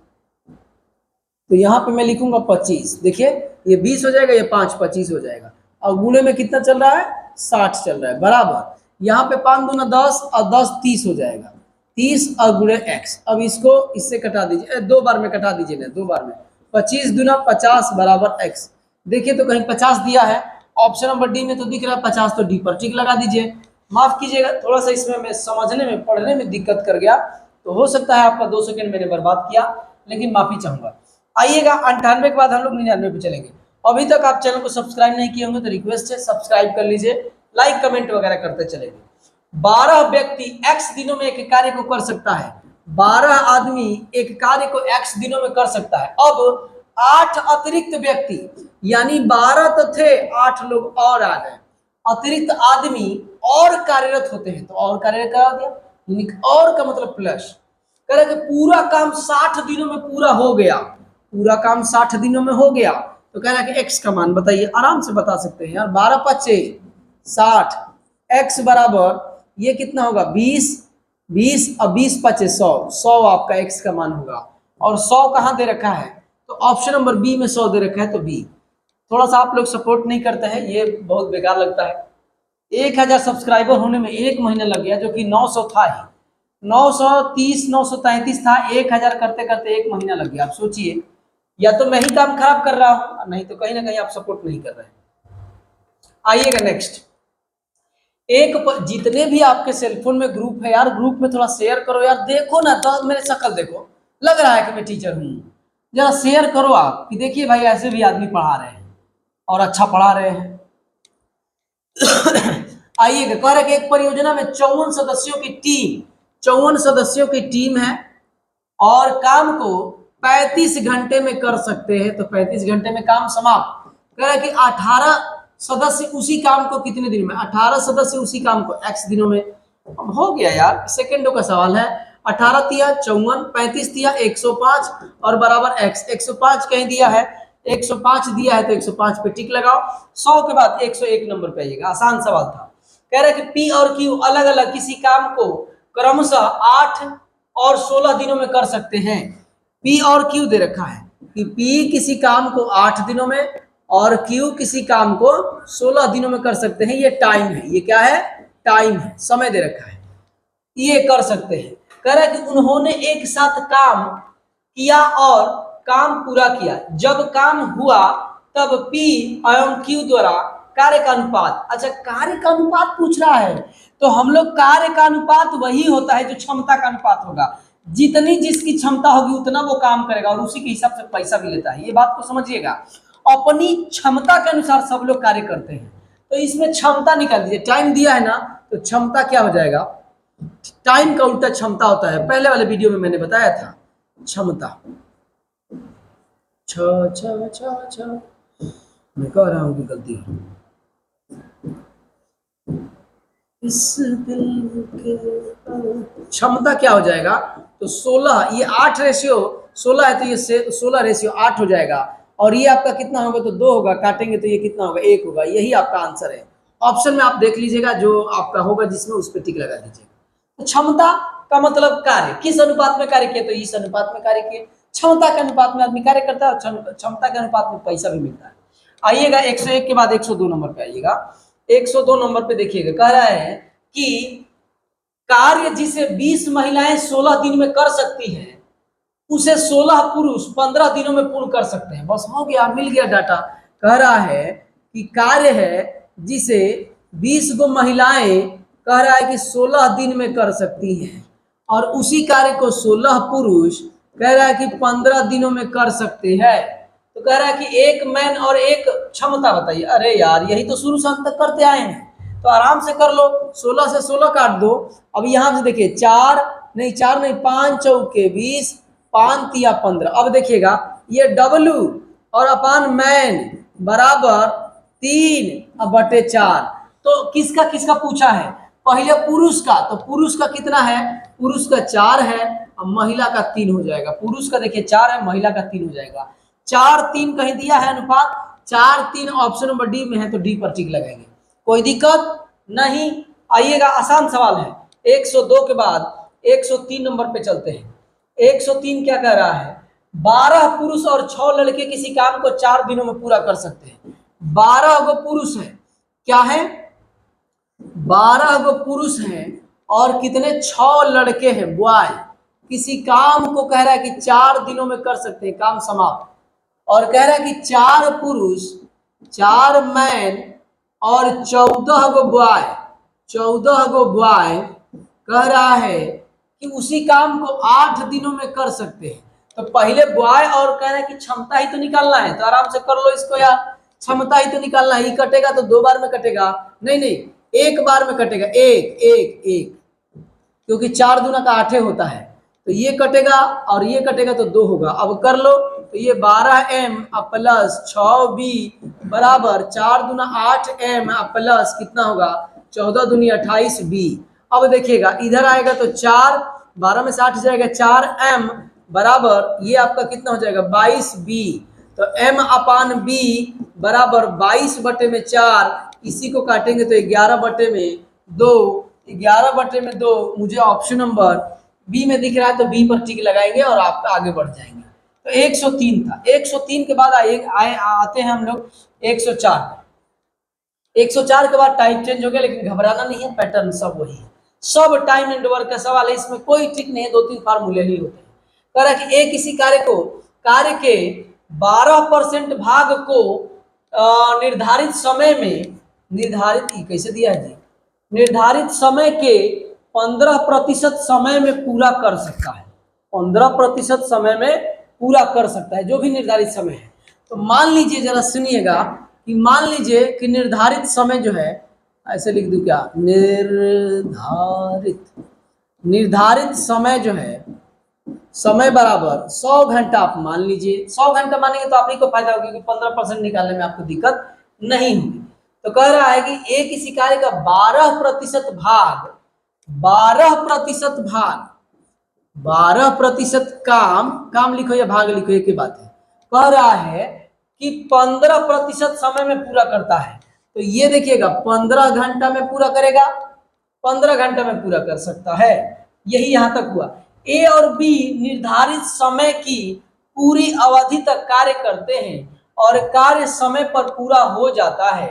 तो यहाँ पे मैं लिखूंगा 25। देखिए ये 20 हो जाएगा, ये 5 25 हो जाएगा, और गुणे में कितना चल रहा है 60 चल रहा है, बराबर। यहाँ पे 5 दूना 10 और 10 30 हो जाएगा, 30 और गुणे x। अब इसको इससे कटा दीजिए, 2 बार में कटा दीजिए ना, 2 बार में, 25 दूना 50 बराबर x। देखिए तो कहीं 50 दिया है, ऑप्शन नंबर डी में तो दिख रहा है 50, तो डी पर टिक लगा दीजिए। माफ कीजिएगा, थोड़ा सा इसमें मैं समझने में पढ़ने में दिक्कत कर गया, तो हो सकता है आपका 2 सेकंड मैंने बर्बाद किया, लेकिन माफी चाहूंगा। आइएगा 98 के बाद हम लोग 99 पे चलेंगे। अभी तक आप चैनल को सब्सक्राइब नहीं किए होंगे तो रिक्वेस्ट है सब्सक्राइब कर लीजिए, लाइक कमेंट वगैरह करते चलेंगे। 12 व्यक्ति x दिनों में एक कार्य को कर सकता है, 12 आदमी एक कार्य को x दिनों में कर सकता है। अब 8 अतिरिक्त व्यक्ति, यानी 12 तो थे, 8 लोग और आ गए, अतिरिक्त आदमी और कार्यरत होते हैं, तो और कार्यरत करा दिया, यानी और का मतलब प्लस। कह रहे कि पूरा काम 60 दिनों में पूरा हो गया, पूरा काम 60 दिनों में हो गया, तो कह रहा है कि x का मान बताइए। आराम से बता सकते हैं यार, 12 पच्चे 60, x बराबर ये कितना होगा 20, 20 और 20 पच्चे 100, 100 आपका x का मान होगा। और 100 कहाँ दे रखा है, तो ऑप्शन नंबर बी में 100 दे रखा है, तो बी। थोड़ा सा आप लोग सपोर्ट नहीं करते हैं, ये बहुत बेकार लगता है। 1000 सब्सक्राइबर होने में 1 महीना लग गया, जो कि 900 था ही, 930 933 था, 1000 करते करते 1 महीना लग गया। आप सोचिए, या तो मैं ही काम खराब कर रहा हूं, नहीं तो कहीं ना कहीं आप सपोर्ट नहीं कर रहे हैं। आइएगा नेक्स्ट, जितने भी आपके सेलफोन में ग्रुप है यार, ग्रुप में थोड़ा शेयर करो यार, देखो ना तो मेरे शक्ल देखो, लग रहा है कि मैं टीचर हूँ। जरा शेयर करो आप कि देखिए भाई ऐसे भी आदमी पढ़ा रहे हैं और अच्छा पढ़ा रहे हैं। आइएगा, कह रहे कि एक परियोजना में 54 सदस्यों की टीम है और काम को 35 घंटे में कर सकते हैं, तो 35 घंटे में काम समाप्त। कह रहा है कि 18 सदस्य उसी काम को कितने दिन में, 18 सदस्य उसी काम को x दिनों में। हो गया यार, सेकंडों का सवाल है। 18 तिया 54, 35 तिया 105 और बराबर x, 105 कहीं दिया है, 105 दिया है तो 105 पे टिक लगाओ। 100 के बाद 101 नंबर पे आइएगा, आसान सवाल था। कह रहा है कि P और Q अलग अलग किसी काम को क्रमशः 8 और 16 दिनों में कर सकते हैं। P और Q दे रखा है कि P किसी काम को 8 दिनों में और Q किसी काम को 16 दिनों में कर सकते हैं। ये टाइम है, ये क्या है, टाइम है, समय दे रखा है, ये कर सकते हैं। कह रहा है कि उन्होंने एक साथ काम किया और काम पूरा किया। जब काम हुआ तब P एवं Q द्वारा कार्य का अनुपात, अच्छा कार्य का अनुपात पूछ रहा है, तो हम लोग कार्य का अनुपात वही होता है जो क्षमता का अनुपात होगा। जितनी जिसकी क्षमता होगी उतना वो काम करेगा और उसी के हिसाब से पैसा भी लेता है। ये बात को समझिएगा, अपनी क्षमता के अनुसार सब लोग कार्य करते हैं। तो इसमें क्षमता निकाल दीजिए, टाइम दिया है ना, तो क्षमता क्या हो जाएगा, टाइम का उल्टा क्षमता होता है। पहले वाले वीडियो में मैंने बताया था क्षमता। छ छ छ छ मैं कह रहा हूं कि गलती है। इस दिल के क्षमता क्या हो जाएगा, तो 16, ये 8 रेशियो 16 है तो ये 16 रेशियो 8 हो जाएगा और ये आपका कितना होगा, तो 2 होगा, काटेंगे तो ये कितना होगा, 1 होगा। यही आपका आंसर है। ऑप्शन में आप देख लीजिएगा जो आपका होगा जिसमें उस पर टिक लगा दीजिएगा। तो क्षमता का मतलब कार्य, किस अनुपात में कार्य किया, तो इस अनुपात में कार्य किए। क्षमता के अनुपात में आदमी कार्य करता है और क्षमता के अनुपात में पैसा भी मिलता है। आइएगा 101 के बाद 102 नंबर पे आइएगा। 102 नंबर पे देखिएगा, कह रहा है कि कार्य जिसे 20 महिलाएं 16 दिन में कर सकती हैं उसे 16 पुरुष 15 दिनों में पूर्ण कर सकते हैं। बस हो गया, मिल गया डाटा। कह रहा है कि कार्य है जिसे 20 गो महिलाएं, कह रहा है कि 16 दिन में कर सकती हैं और उसी कार्य को 16 पुरुष कह रहा है कि 15 दिनों में कर सकते हैं। तो कह रहा है कि एक मैन और एक क्षमता बताइए। अरे यार यही तो शुरू से अंत तक करते आए हैं, तो आराम से कर लो। 16 से 16 काट दो। अब यहां से देखिए 4 नहीं 5 चौके 20, 5 तिया 15। अब देखिएगा ये W और अपान मैन बराबर 3/4। तो किसका किसका पूछा है, पहले पुरुष का, तो पुरुष का कितना है, पुरुष का 4 है और महिला का 3 हो जाएगा। पुरुष का देखिए 4 है, महिला का 3 हो जाएगा। 4 3 कहीं दिया है अनुपात, 4 3 ऑप्शन नंबर डी में है तो डी पर टिक लगाएंगे, कोई दिक्कत नहीं। आइएगा आसान सवाल है। 102 के बाद 103 नंबर पे चलते हैं। 103 क्या कह रहा है, 12 पुरुष और 6 लड़के किसी काम को 4 दिनों में पूरा कर सकते हैं। 12 गो पुरुष है, क्या है, 12 गो पुरुष हैं और कितने 6 लड़के हैं बॉय, किसी काम को कह रहा है कि 4 दिनों में कर सकते हैं, काम समाप्त। और कह रहा है कि 4 पुरुष 4 मैन और 14 गो बॉय, 14 गो बॉय कह रहा है कि उसी काम को 8 दिनों में कर सकते हैं। तो पहले बॉय और कह रहा है कि क्षमता ही तो निकालना है, तो आराम से कर लो इसको यार, क्षमता ही तो निकालना है। ये कटेगा तो 2 बार में कटेगा, नहीं 1 बार में कटेगा, 1 1 1, क्योंकि 4 दूना का 8 होता है। तो ये कटेगा और ये कटेगा तो 2 होगा। अब कर लो, तो ये 12m प्लस 6b बराबर 4 दूना 8m प्लस कितना होगा, 14 दूनी 28b। अब देखिएगा इधर आएगा तो 4, 12 में से 8 जाएगा, 4m बराबर ये आपका कितना हो जाएगा 22b। तो m अपान b बराबर 22/4, इसी को काटेंगे तो 11/2, 11/2 मुझे ऑप्शन नंबर बी में दिख रहा है, तो बी पर टिक लगाएंगे और आप आगे बढ़ जाएंगे। तो 103 था। 103 के बाद आते हैं हम लोग 104। 104 के बाद टाइप चेंज हो गया, लेकिन घबराना नहीं है, पैटर्न सब वही है। सब टाइम एंड वर्क का सवाल है, इसमें कोई ट्रिक नहीं है, 2-3 फार्मूले ही होते हैं। कह रहा है कि एक किसी कार्य के 12% भाग को निर्धारित समय में, निर्धारित कैसे दिया है जी, निर्धारित समय के 15% समय में पूरा कर सकता है, 15% समय में पूरा कर सकता है, जो भी निर्धारित समय है। तो मान लीजिए, जरा सुनिएगा कि मान लीजिए कि निर्धारित समय जो है, ऐसे लिख दूं क्या, निर्धारित समय जो है, समय बराबर 100 घंटा। आप मान लीजिए 100 घंटा मानेंगे तो आप ही को फायदा होगा, क्योंकि 15% निकालने में आपको दिक्कत नहीं होगी। तो कह रहा है कि एक इसी कार्य का 12% भाग, 12% काम लिखो या भाग लिखो, एक ही बात है। कह रहा है कि 15% समय में पूरा करता है। तो ये देखिएगा 15 घंटा में पूरा करेगा, 15 घंटा में पूरा कर सकता है। यही यहां तक हुआ। ए और बी निर्धारित समय की पूरी अवधि तक कार्य करते हैं और कार्य समय पर पूरा हो जाता है।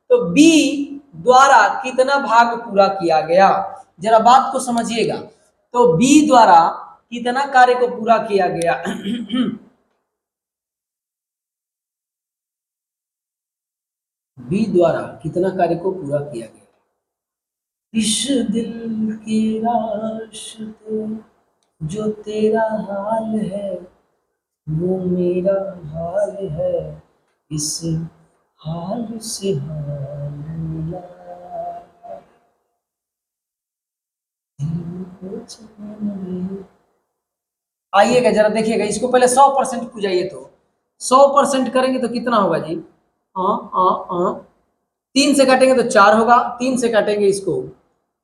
तो बी द्वारा कितना भाग पूरा किया गया, जरा बात को समझिएगा। तो बी द्वारा कितना कार्य को पूरा किया गया बी द्वारा कितना कार्य को पूरा किया गया। इस दिल के रास्ते जो तेरा हाल है, वो मेरा हाल है, इस हाल से हाल मिला, दिल को चैन। आइएगा जरा देखिएगा, इसको पहले 100% पूजाइए। तो 100% करेंगे तो कितना होगा जी? हाँ, 3 से काटेंगे तो 4 होगा, 3 से काटेंगे इसको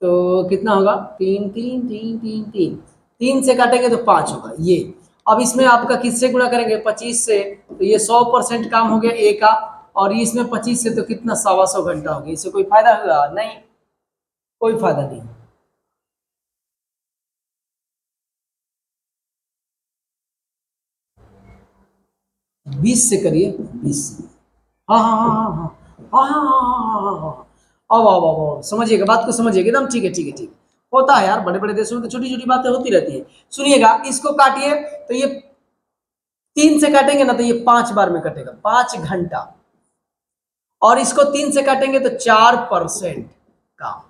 तो कितना होगा? 3 3 3 3 3, 3 से काटेंगे तो 5 होगा ये। अब इसमें आपका किससे गुणा करेंगे? 25 से। तो ये 100% काम हो गया ए का, और इसमें 25 से तो कितना? 125 घंटा हो गया। इससे कोई फायदा हुआ? नहीं, कोई फायदा नहीं। बीस से करिए, 20 से। हाँ हाँ हाँ हाँ हाँ हाँ हाँ हाँ हाँ हाँ हाँ। अब समझिएगा, बात को समझिएगा एकदम। ठीक है ठीक है ठीक है। होता है यार, बड़े बड़े देशों में तो छोटी छोटी बातें होती रहती है। सुनिएगा, इसको काटिए तो ये 3 से काटेंगे ना तो ये 5 बार में कटेगा, 5 घंटा। और इसको 3 से काटेंगे तो 4% काम।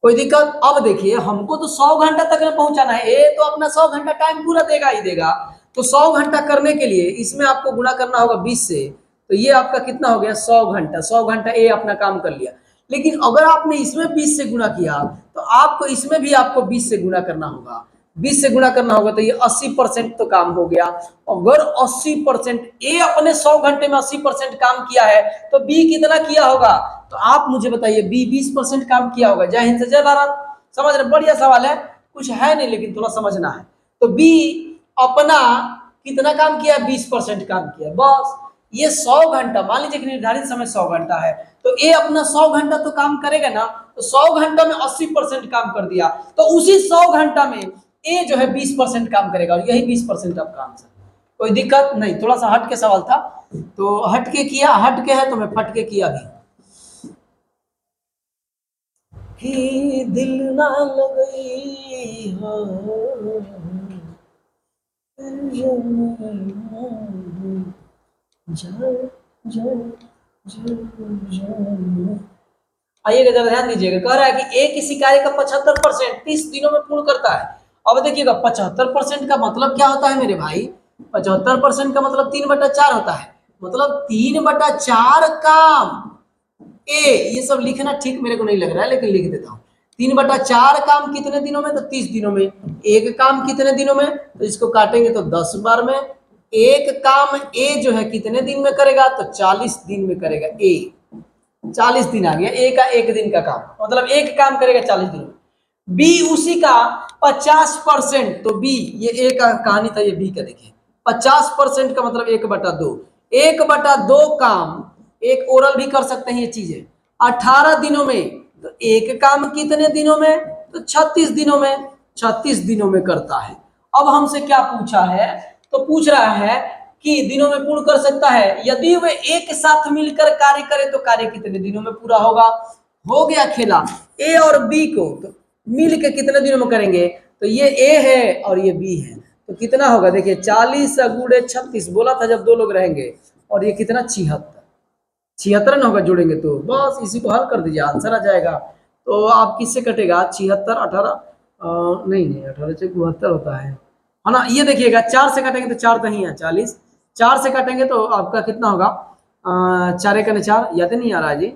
कोई दिक्कत? अब देखिए, हमको तो 100 घंटा तक में पहुंचाना है। ए तो अपना 100 घंटा टाइम पूरा देगा ही देगा। तो 100 घंटा करने के लिए इसमें आपको गुणा करना होगा 20 से। तो ये आपका कितना हो गया? 100 घंटा। 100 घंटा ए अपना काम कर लिया। लेकिन अगर आपने इसमें 20 से गुणा किया तो आपको इसमें भी आपको 20 से गुणा करना होगा। 20 से गुणा करना होगा तो ये 80% तो काम हो गया। अगर 80% ए अपने 100 घंटे में 80% काम किया है तो बी कितना किया होगा? तो आप मुझे बताइए, बी 20% काम किया होगा। जय हिंद से जय भारत। समझ रहे? बढ़िया सवाल है, कुछ है नहीं लेकिन थोड़ा समझना है। तो बी अपना कितना काम किया? 20% काम किया बस। ये 100 घंटा, मान लीजिए कि निर्धारित समय 100 घंटा है, तो ए अपना 100 घंटा तो काम करेगा ना। तो 100 घंटा में 80% काम कर दिया, तो उसी 100 घंटा में ए जो है 20% काम करेगा, और यही 20% आपका आंसर। कोई दिक्कत नहीं। थोड़ा सा हट के सवाल था, तो हट के किया, हट के है तो मैं फट के किया भी। कि दिल ना लगी हो, आइएगा जरा ध्यान दीजिएगा। कह रहा है कि एक किसी कार्य का 75% 30 दिनों में पूर्ण करता है। अब देखिएगा 75% का मतलब क्या होता है मेरे भाई? 75% का मतलब 3/4 होता है। मतलब 3/4 काम ए, ये सब लिखना ठीक मेरे को नहीं लग रहा है लेकिन लिख देता हूँ। 3/4 काम कितने दिनों में? तो 30 दिनों में। एक काम कितने दिनों में? तो इसको काटेंगे तो 10 बार में। एक काम ए जो है कितने दिन में करेगा? तो 40 दिन में करेगा ए। 40 दिन आ गया ए का, एक दिन का काम, मतलब एक काम करेगा 40 दिन में। बी उसी का 50%। तो बी, ये ए का कहानी था, ये बी का देखिए 50% का मतलब 1/2। 1/2 काम एक ओरल भी कर सकते हैं ये चीजें 18 दिनों में। तो एक काम कितने दिनों में? तो 36 दिनों में। 36 दिनों में करता है। अब हमसे क्या पूछा है? तो पूछ रहा है कि दिनों में पूर्ण कर सकता है। यदि वे एक साथ मिलकर कार्य करें तो कार्य कितने दिनों में पूरा होगा? हो गया खेला। ए और बी को तो मिल के कितने दिनों में करेंगे? तो ये ए है और ये बी है, तो कितना होगा? देखिए 40 × 36 बोला था जब दो लोग रहेंगे, और ये कितना? 76। 76 ना होगा जोड़ेंगे तो बस इसी को हल कर दीजिए, आंसर आ जाएगा। तो आप किससे कटेगा, 76 18 नहीं नहीं 18 से 72 होता है ना। ये देखिएगा 4 से काटेंगे तो 4 दही है 40, 4 से काटेंगे तो आपका कितना होगा, 4 एकन 4, याद नहीं आ रहा है जी,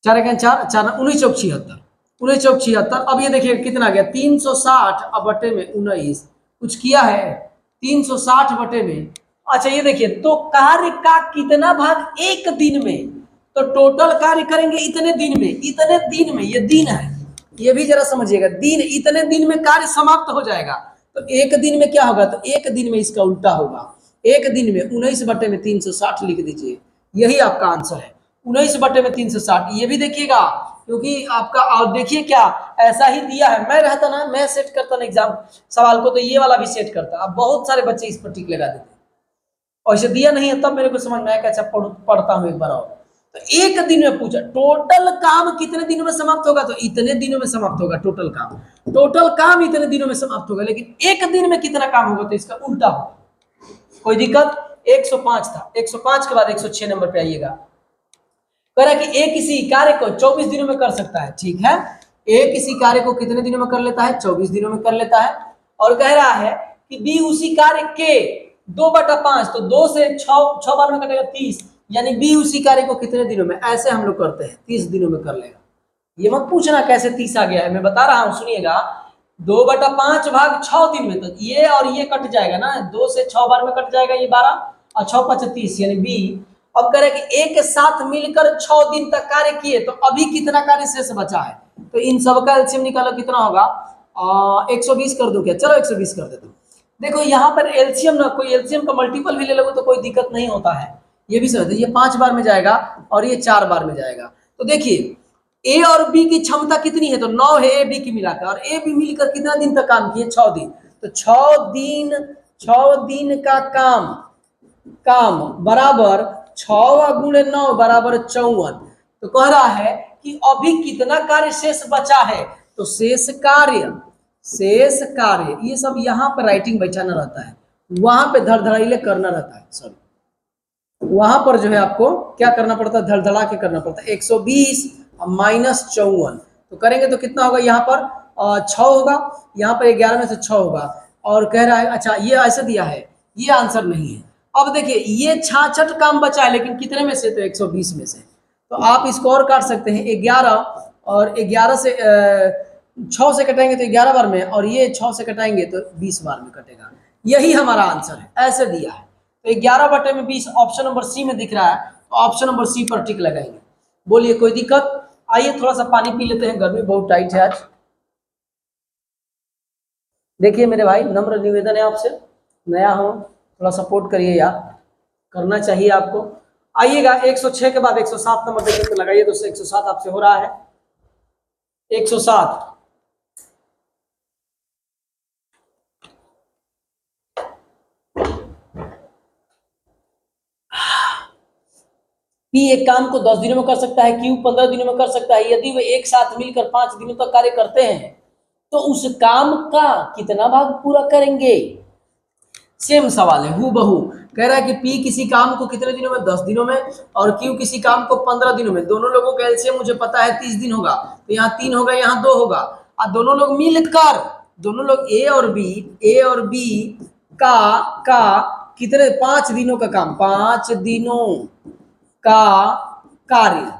4 एकन 4 4 19 चौक 76, 19 चौक 76। अब ये देखिए कितना गया 360 अब बटे में 19, कुछ किया है 360 बटे में। अच्छा ये देखिए तो कार्य का कितना भाग एक दिन में, तो टोटल कार्य करेंगे इतने दिन में, इतने दिन में, ये दिन है, ये भी जरा समझिएगा, दिन इतने दिन में कार्य समाप्त हो जाएगा। तो एक दिन में क्या होगा, तो एक दिन में इसका उल्टा होगा, एक दिन में 19 बटे में 360 लिख दीजिए, यही आपका आंसर है 19 बटे में 360। ये भी देखिएगा क्योंकि आपका, और देखिए क्या ऐसा ही दिया है, मैं रहता ना, मैं सेट करता ना एग्जाम सवाल को, तो ये वाला भी सेट करता। अब बहुत सारे बच्चे इस पर टिक लगा देते, और इसे दिया नहीं है तब मेरे को समझ में आया कि अच्छा पढ़ता हूँ एक बार और। तो एक दिन में पूछा टोटल काम कितने दिनों में समाप्त होगा, तो इतने दिनों में समाप्त होगा टोटल काम, टोटल काम इतने दिनों में समाप्त होगा, लेकिन एक दिन में कितना काम होगा तो इसका उल्टा होगा। कोई दिक्कत, 105 था, 105 के बाद 106 नंबर पे आइएगा। कह रहा है कि ए किसी कार्य को 24 दिनों में कर सकता है, ठीक है, ए किसी कार्य को कितने दिनों में कर लेता है, 24 दिनों में कर लेता है। और कह रहा है कि बी उसी कार्य के 2/5, तो 2 से 6 बार में कटेगा 30, यानी बी उसी कार्य को कितने दिनों में, ऐसे हम लोग करते हैं 30 दिनों में कर लेगा। ये मत पूछना कैसे 30 आ गया है, मैं बता रहा हूं सुनिएगा, 2/5 भाग 6 दिन में, तो ये और ये कट जाएगा ना, 2 से 6 बार में कट जाएगा ये 12, और 6 5 30, यानी बी। अब कह रहे कि एक साथ मिलकर 6 दिन तक कार्य किए, तो अभी कितना कार्य शेष बचा है, तो इन सब का एलसीएम निकालो कितना होगा, 120 कर दो क्या, चलो 120 कर देता हूँ। देखो यहाँ पर एलसीएम ना, कोई एलसीएम का मल्टीपल भी ले लो तो कोई दिक्कत नहीं होता है, ये भी समझते, ये 5 बार में जाएगा और ये 4 बार में जाएगा। तो देखिए ए और बी की क्षमता कितनी है, तो 9 है ए बी की मिलाकर, और ए बी मिलकर कितना दिन तक काम किए, 6 दिन, तो 6 दिन का काम, काम बराबर 6 × 9 बराबर 54। तो कह रहा है कि अभी कितना कार्य शेष बचा है, तो शेष कार्य, शेष कार्य, ये सब यहाँ पर राइटिंग बैठाना रहता है, वहां पे धड़धड़ाइले करना रहता है, सॉरी वहां पर जो है आपको क्या करना पड़ता है, धड़धड़ा के करना पड़ता है। 120 माइनस 54, तो करेंगे तो कितना होगा, यहाँ पर 6 होगा, यहाँ पर 11 में से 6 होगा, और कह रहा है अच्छा ये ऐसे दिया है, ये आंसर नहीं है। अब देखिए ये 66 काम बचा है, लेकिन कितने में से, तो 120 में से, तो आप इसको और काट सकते हैं 11, और 11 से 6 से कटाएंगे तो 11 बार में, और ये 6 से कटाएंगे तो 20 बार में कटेगा, यही हमारा आंसर है, ऐसे दिया है। तो 11 बटे में 20 ऑप्शन नंबर सी में दिख रहा है, तो ऑप्शन नंबर सी पर टिक लगाएंगे। बोलिए कोई दिक्कत, आइए थोड़ा सा पानी पी लेते हैं, गर्मी बहुत टाइट है आज। देखिए मेरे भाई नम्र निवेदन है आपसे, नया हो थोड़ा सपोर्ट करिए यार, करना चाहिए आपको। आइएगा 106 के बाद 107 नंबर देखिए तो लगाइए, तो 107 आपसे हो रहा है, 107। पी एक काम को 10 दिनों में कर सकता है, क्यू 15 दिनों में कर सकता है, यदि वे एक साथ मिलकर 5 दिनों तक कार्य करते हैं तो उस काम का कितना भाग पूरा करेंगे। सेम सवाल है हूबहू, कह रहा है कि पी किसी काम को कितने दिनों में, 10 दिनों में, और क्यू किसी काम को 15 दिनों में। दोनों लोगों का एलसीएम मुझे पता है 30 दिन होगा, तो यहाँ 3 होगा, यहाँ 2 होगा, और दोनों लोग मिलकर, दोनों लोग ए और बी का कितने, 5 दिनों का काम, 5 दिनों का कार्य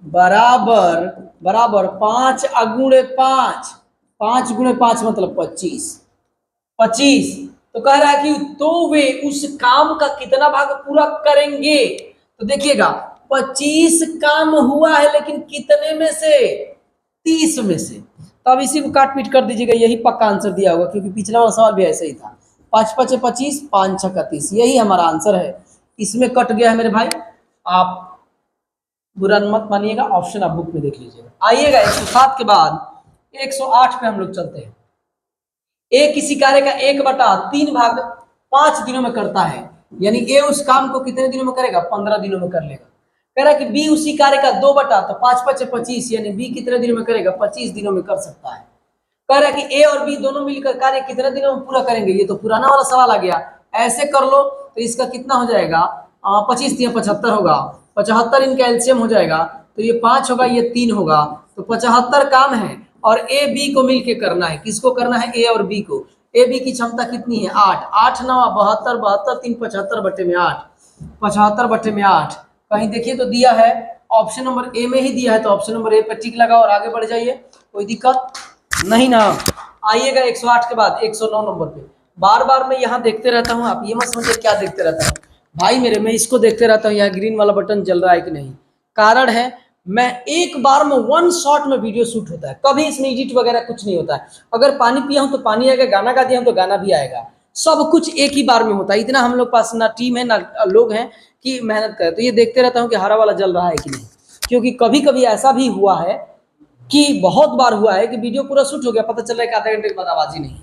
बराबर बराबर 5 × 5, 5 × 5 मतलब 25। तो कह रहा है कि तो वे उस काम का कितना भाग पूरा करेंगे, तो देखिएगा 25 काम हुआ है, लेकिन कितने में से, 30 में से। तो अब इसी को काट पीट कर दीजिएगा, यही पक्का आंसर दिया होगा, क्योंकि पिछला वाला सवाल भी ऐसे ही था, 5 × 5 = 25, 5 × 6 = 30, यही हमारा आंसर है। इसमें कट गया है मेरे भाई, आप बुरा मत मानिएगा, ऑप्शन आप बुक में देख लीजिएगा। आइएगा 107 के बाद 108 पे हम लोग चलते हैं। ए किसी कार्य का 1/3 भाग 5 दिनों में करता है, यानी ए उस काम को कितने दिनों में करेगा, 15 दिनों में कर लेगा। कह रहा है कि बी उसी कार्य का 2 बटा, तो 5 × 5 = 25, यानी बी कितने दिनों में करेगा, 25 दिनों में कर सकता है। कह रहा है कि ए और बी दोनों मिलकर कार्य कितने दिनों में पूरा करेंगे, ये तो पुराना वाला सवाल आ गया, ऐसे कर लो तो इसका कितना हो जाएगा, 25 × 3 = 75 होगा, 75 इनका एलसीएम हो जाएगा, तो ये 5 होगा, ये 3 होगा, तो 75 काम है और ए बी को मिलके करना है। किसको करना है? ए और बी को। ए बी की क्षमता कितनी है? 8। 8 9 72, 72 3 75 बटे में 8, 75 बटे में 8। कहीं देखिए तो दिया है ऑप्शन नंबर ए में ही दिया है, तो ऑप्शन नंबर ए पर टिक लगाओ और आगे बढ़ जाइए, कोई दिक्कत नहीं ना। आइएगा 108 के बाद 109 नंबर पे। बार बार मैं यहाँ देखते रहता हूँ, आप ये मत समझिए क्या देखते रहता हूँ भाई मेरे, मैं इसको देखते रहता हूँ यहाँ ग्रीन वाला बटन जल रहा है कि नहीं। कारण है मैं एक बार में वन शॉट में वीडियो शूट होता है, कभी इसमें एडिट वगैरह कुछ नहीं होता है। अगर पानी पिया हूं तो पानी आएगा, गाना गा दिया हूं तो गाना भी आएगा, सब कुछ एक ही बार में होता है। इतना हम लोग पास ना टीम है ना लोग हैं कि मेहनत करें। तो ये देखते रहता हूँ कि हरा वाला जल रहा है कि नहीं, क्योंकि कभी कभी ऐसा भी हुआ है कि बहुत बार हुआ है कि वीडियो पूरा शूट हो गया, पता चल रहा है कि आधे घंटे के बाद आवाज ही नहीं,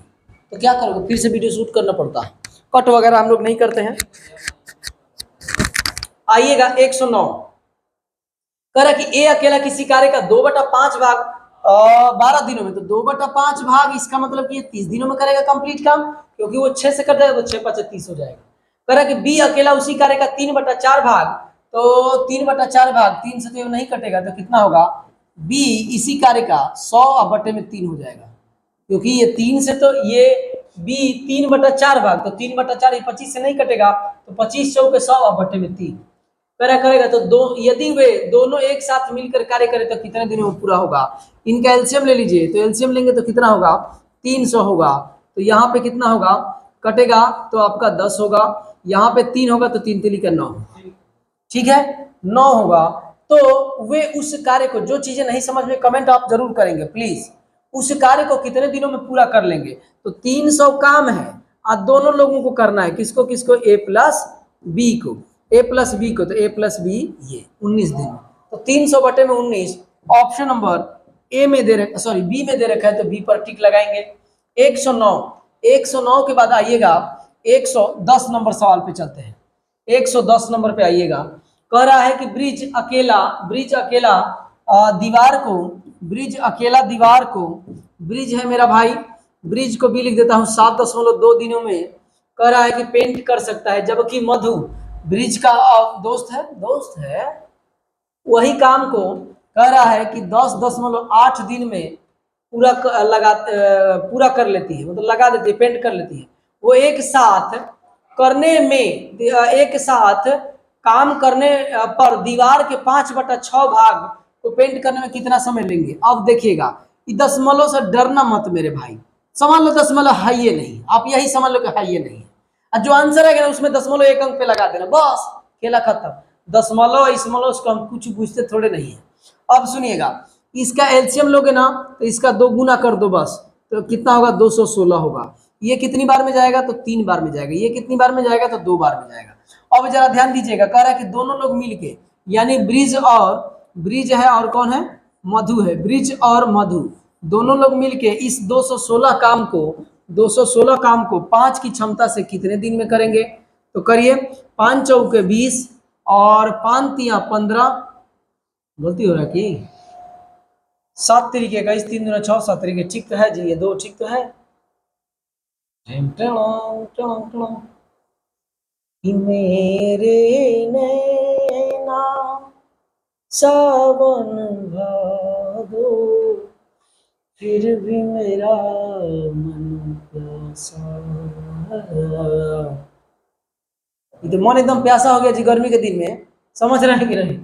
तो क्या करोगे? फिर से वीडियो शूट करना पड़ता है। कट वगैरह हम लोग नहीं करते हैं। आइएगा 109, कह रहा कि ए अकेला किसी कार्य का 2/5 भाग 12 दिनों में, तो 2/5 भाग, इसका मतलब कि ये 30 दिनों में करेगा कंप्लीट काम, क्योंकि वो 6 से कर जाएगा तो 6 5 30 हो जाएगा। कह रहा कि बी अकेला उसी कार्य का 3/4 भाग, तो 3/4 भाग 3 से तो नहीं कटेगा, तो कितना होगा? बी इसी कार्य का 100/3 हो जाएगा, क्योंकि ये 3 से तो ये बी 3/4 भाग, तो 3/4 ये 25 से नहीं कटेगा, तो 25 चौके 100/3 करेगा। तो दो यदि वे दोनों एक साथ मिलकर कार्य करें तो कितने दिनों में पूरा होगा? इनका एलसीएम ले लीजिए, तो एलसीएम लेंगे तो कितना होगा? 300 होगा। तो यहाँ पे कितना होगा? कटेगा तो आपका 10 होगा, यहाँ पे 3 होगा तो 3 3 का 9, ठीक है 9 होगा। तो वे उस कार्य को, जो चीजें नहीं समझ में कमेंट आप जरूर करेंगे प्लीज, उस कार्य को कितने दिनों में पूरा कर लेंगे? तो 300 काम है और दोनों लोगों को करना है। किसको किसको? ए प्लस बी को, ए प्लस बी को, तो ए प्लस बी ये 19 दिन। तो 300/19 ऑप्शन नंबर ए में दे रखा, सॉरी बी में दे रखा है, तो बी पर टिक लगाएंगे। 109, 109 के बाद आइएगा 110 नंबर सवाल पे चलते हैं। 110 नंबर पे आइएगा, कह रहा है कि ब्रिज अकेला दीवार को, ब्रिज है मेरा भाई, ब्रिज को भी लिख देता हूं 7.2 दिनों में, कह रहा है कि पेंट कर सकता है। जबकि मधु ब्रिज का दोस्त है, वही काम को कह रहा है कि 10.8 दिन में पूरा कर लेती है, मतलब लगा देती है, पेंट कर लेती है। वो एक साथ काम करने पर दीवार के 5/6 भाग को पेंट करने में कितना समय लेंगे? अब देखिएगा, दशमलव से डरना मत मेरे भाई, समझ लो दशमलव है ये नहीं, आप यही समझ लो कि है ये नहीं, और जो आंसर है उसमें दशमलव 1 अंक पे लगा देना, बस खेला खत्म। दशमलव इसमलव उसको हम कुछ पूछते थोड़े नहीं है। अब सुनिएगा, इसका एलसीएम लोगे ना तो इसका 2 गुना कर दो बस, तो कितना होगा? 216 होगा। ये कितनी बार में जाएगा? तो 3 बार में जाएगा। ये कितनी बार में जाएगा? तो 2 बार में जाएगा। अब जरा ध्यान दीजिएगा, कह रहा है कि दोनों लोग मिलके, यानी ब्रिज है और कौन है? मधु है। ब्रिज और मधु दोनों लोग मिलके इस 216 काम को 5 की क्षमता से कितने दिन में करेंगे? तो करिए, 5 चौके 20 और 5 तिया 15, गलती हो रहा है कि 7 तरीके का, इस 3 दूना 6, 7 तरीके, ठीक तो है जी, ये 2 ठीक तो है। मेरे नैना सावन भादो, फिर भी मेरा मन प्यासा, ये तो मन एकदम प्यासा हो गया जी गर्मी के दिन में, समझ रहे हैं कि नहीं?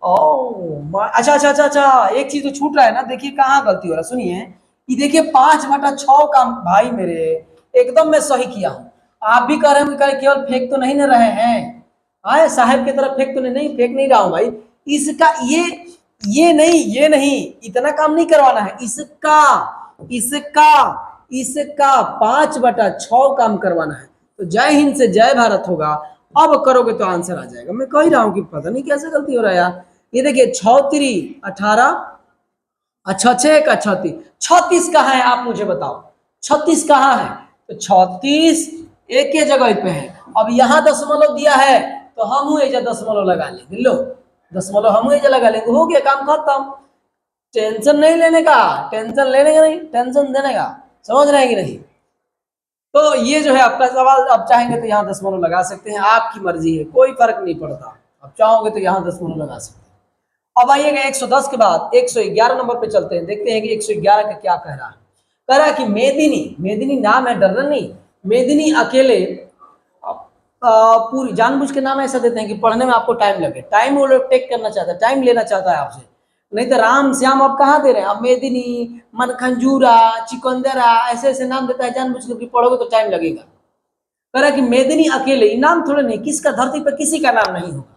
अच्छा, एक चीज तो छूट रहा है ना, देखिए कहाँ गलती हो रहा है, सुनिए। ये देखिए 5/6 काम भाई मेरे, एकदम मैं सही किया हूँ। आप भी कह रहे हैं केवल फेंक तो नहीं ना रहे हैं, आए साहब की तरफ फेंक तो नहीं, फेंक नहीं रहा हूँ भाई। इसका ये नहीं, इतना काम नहीं करवाना है, इसका 5/6 काम करवाना है। तो जय हिंद से जय भारत होगा। अब करोगे तो आंसर आ जाएगा। मैं कह ही रहा हूं कि पता नहीं कैसे गलती हो रहा है यार। ये देखिए 6 18, अच्छा 6 का 36, 36 कहाँ है आप मुझे बताओ, 36 कहाँ है? तो 36 एक ही जगह पे है। अब यहाँ दशमलव दिया है तो हम दशमलव लगा लेंगे, लो दशमलव हम लगा लेंगे, हो गया काम खत्म। टेंशन नहीं लेने का, टेंशन लेने का नहीं, टेंशन देने का, समझ रहे हैं कि नहीं? तो ये जो है आपका सवाल, आप चाहेंगे तो यहाँ दशमलव लगा सकते हैं, आपकी मर्जी है, कोई फर्क नहीं पड़ता। आप चाहोगे तो यहाँ दशमलव लगा सकते हैं। अब आइएगा 110 के बाद 111 नंबर पे चलते हैं, देखते हैं कि 111 का क्या कह रहा है। कह रहा है कि मेदिनी, मेदिनी नाम है, डरना नहीं, मेदिनी अकेले पूरी जानबूझ के नाम ऐसा देते हैं कि पढ़ने में आपको टाइम लगे, टाइम वो लोग टेक करना चाहता है, टाइम लेना चाहता है आपसे। नहीं तो राम श्याम आप कहाँ दे रहे हैं, अब मेदिनी, मनखंजूरा, चिकंदरा ऐसे ऐसे नाम देता है जानबूझ के, पढ़ोगे तो टाइम लगेगा। कह रहा है कि मेदिनी अकेले, नाम थोड़े नहीं, किसका धरती पर किसी का नाम नहीं होगा।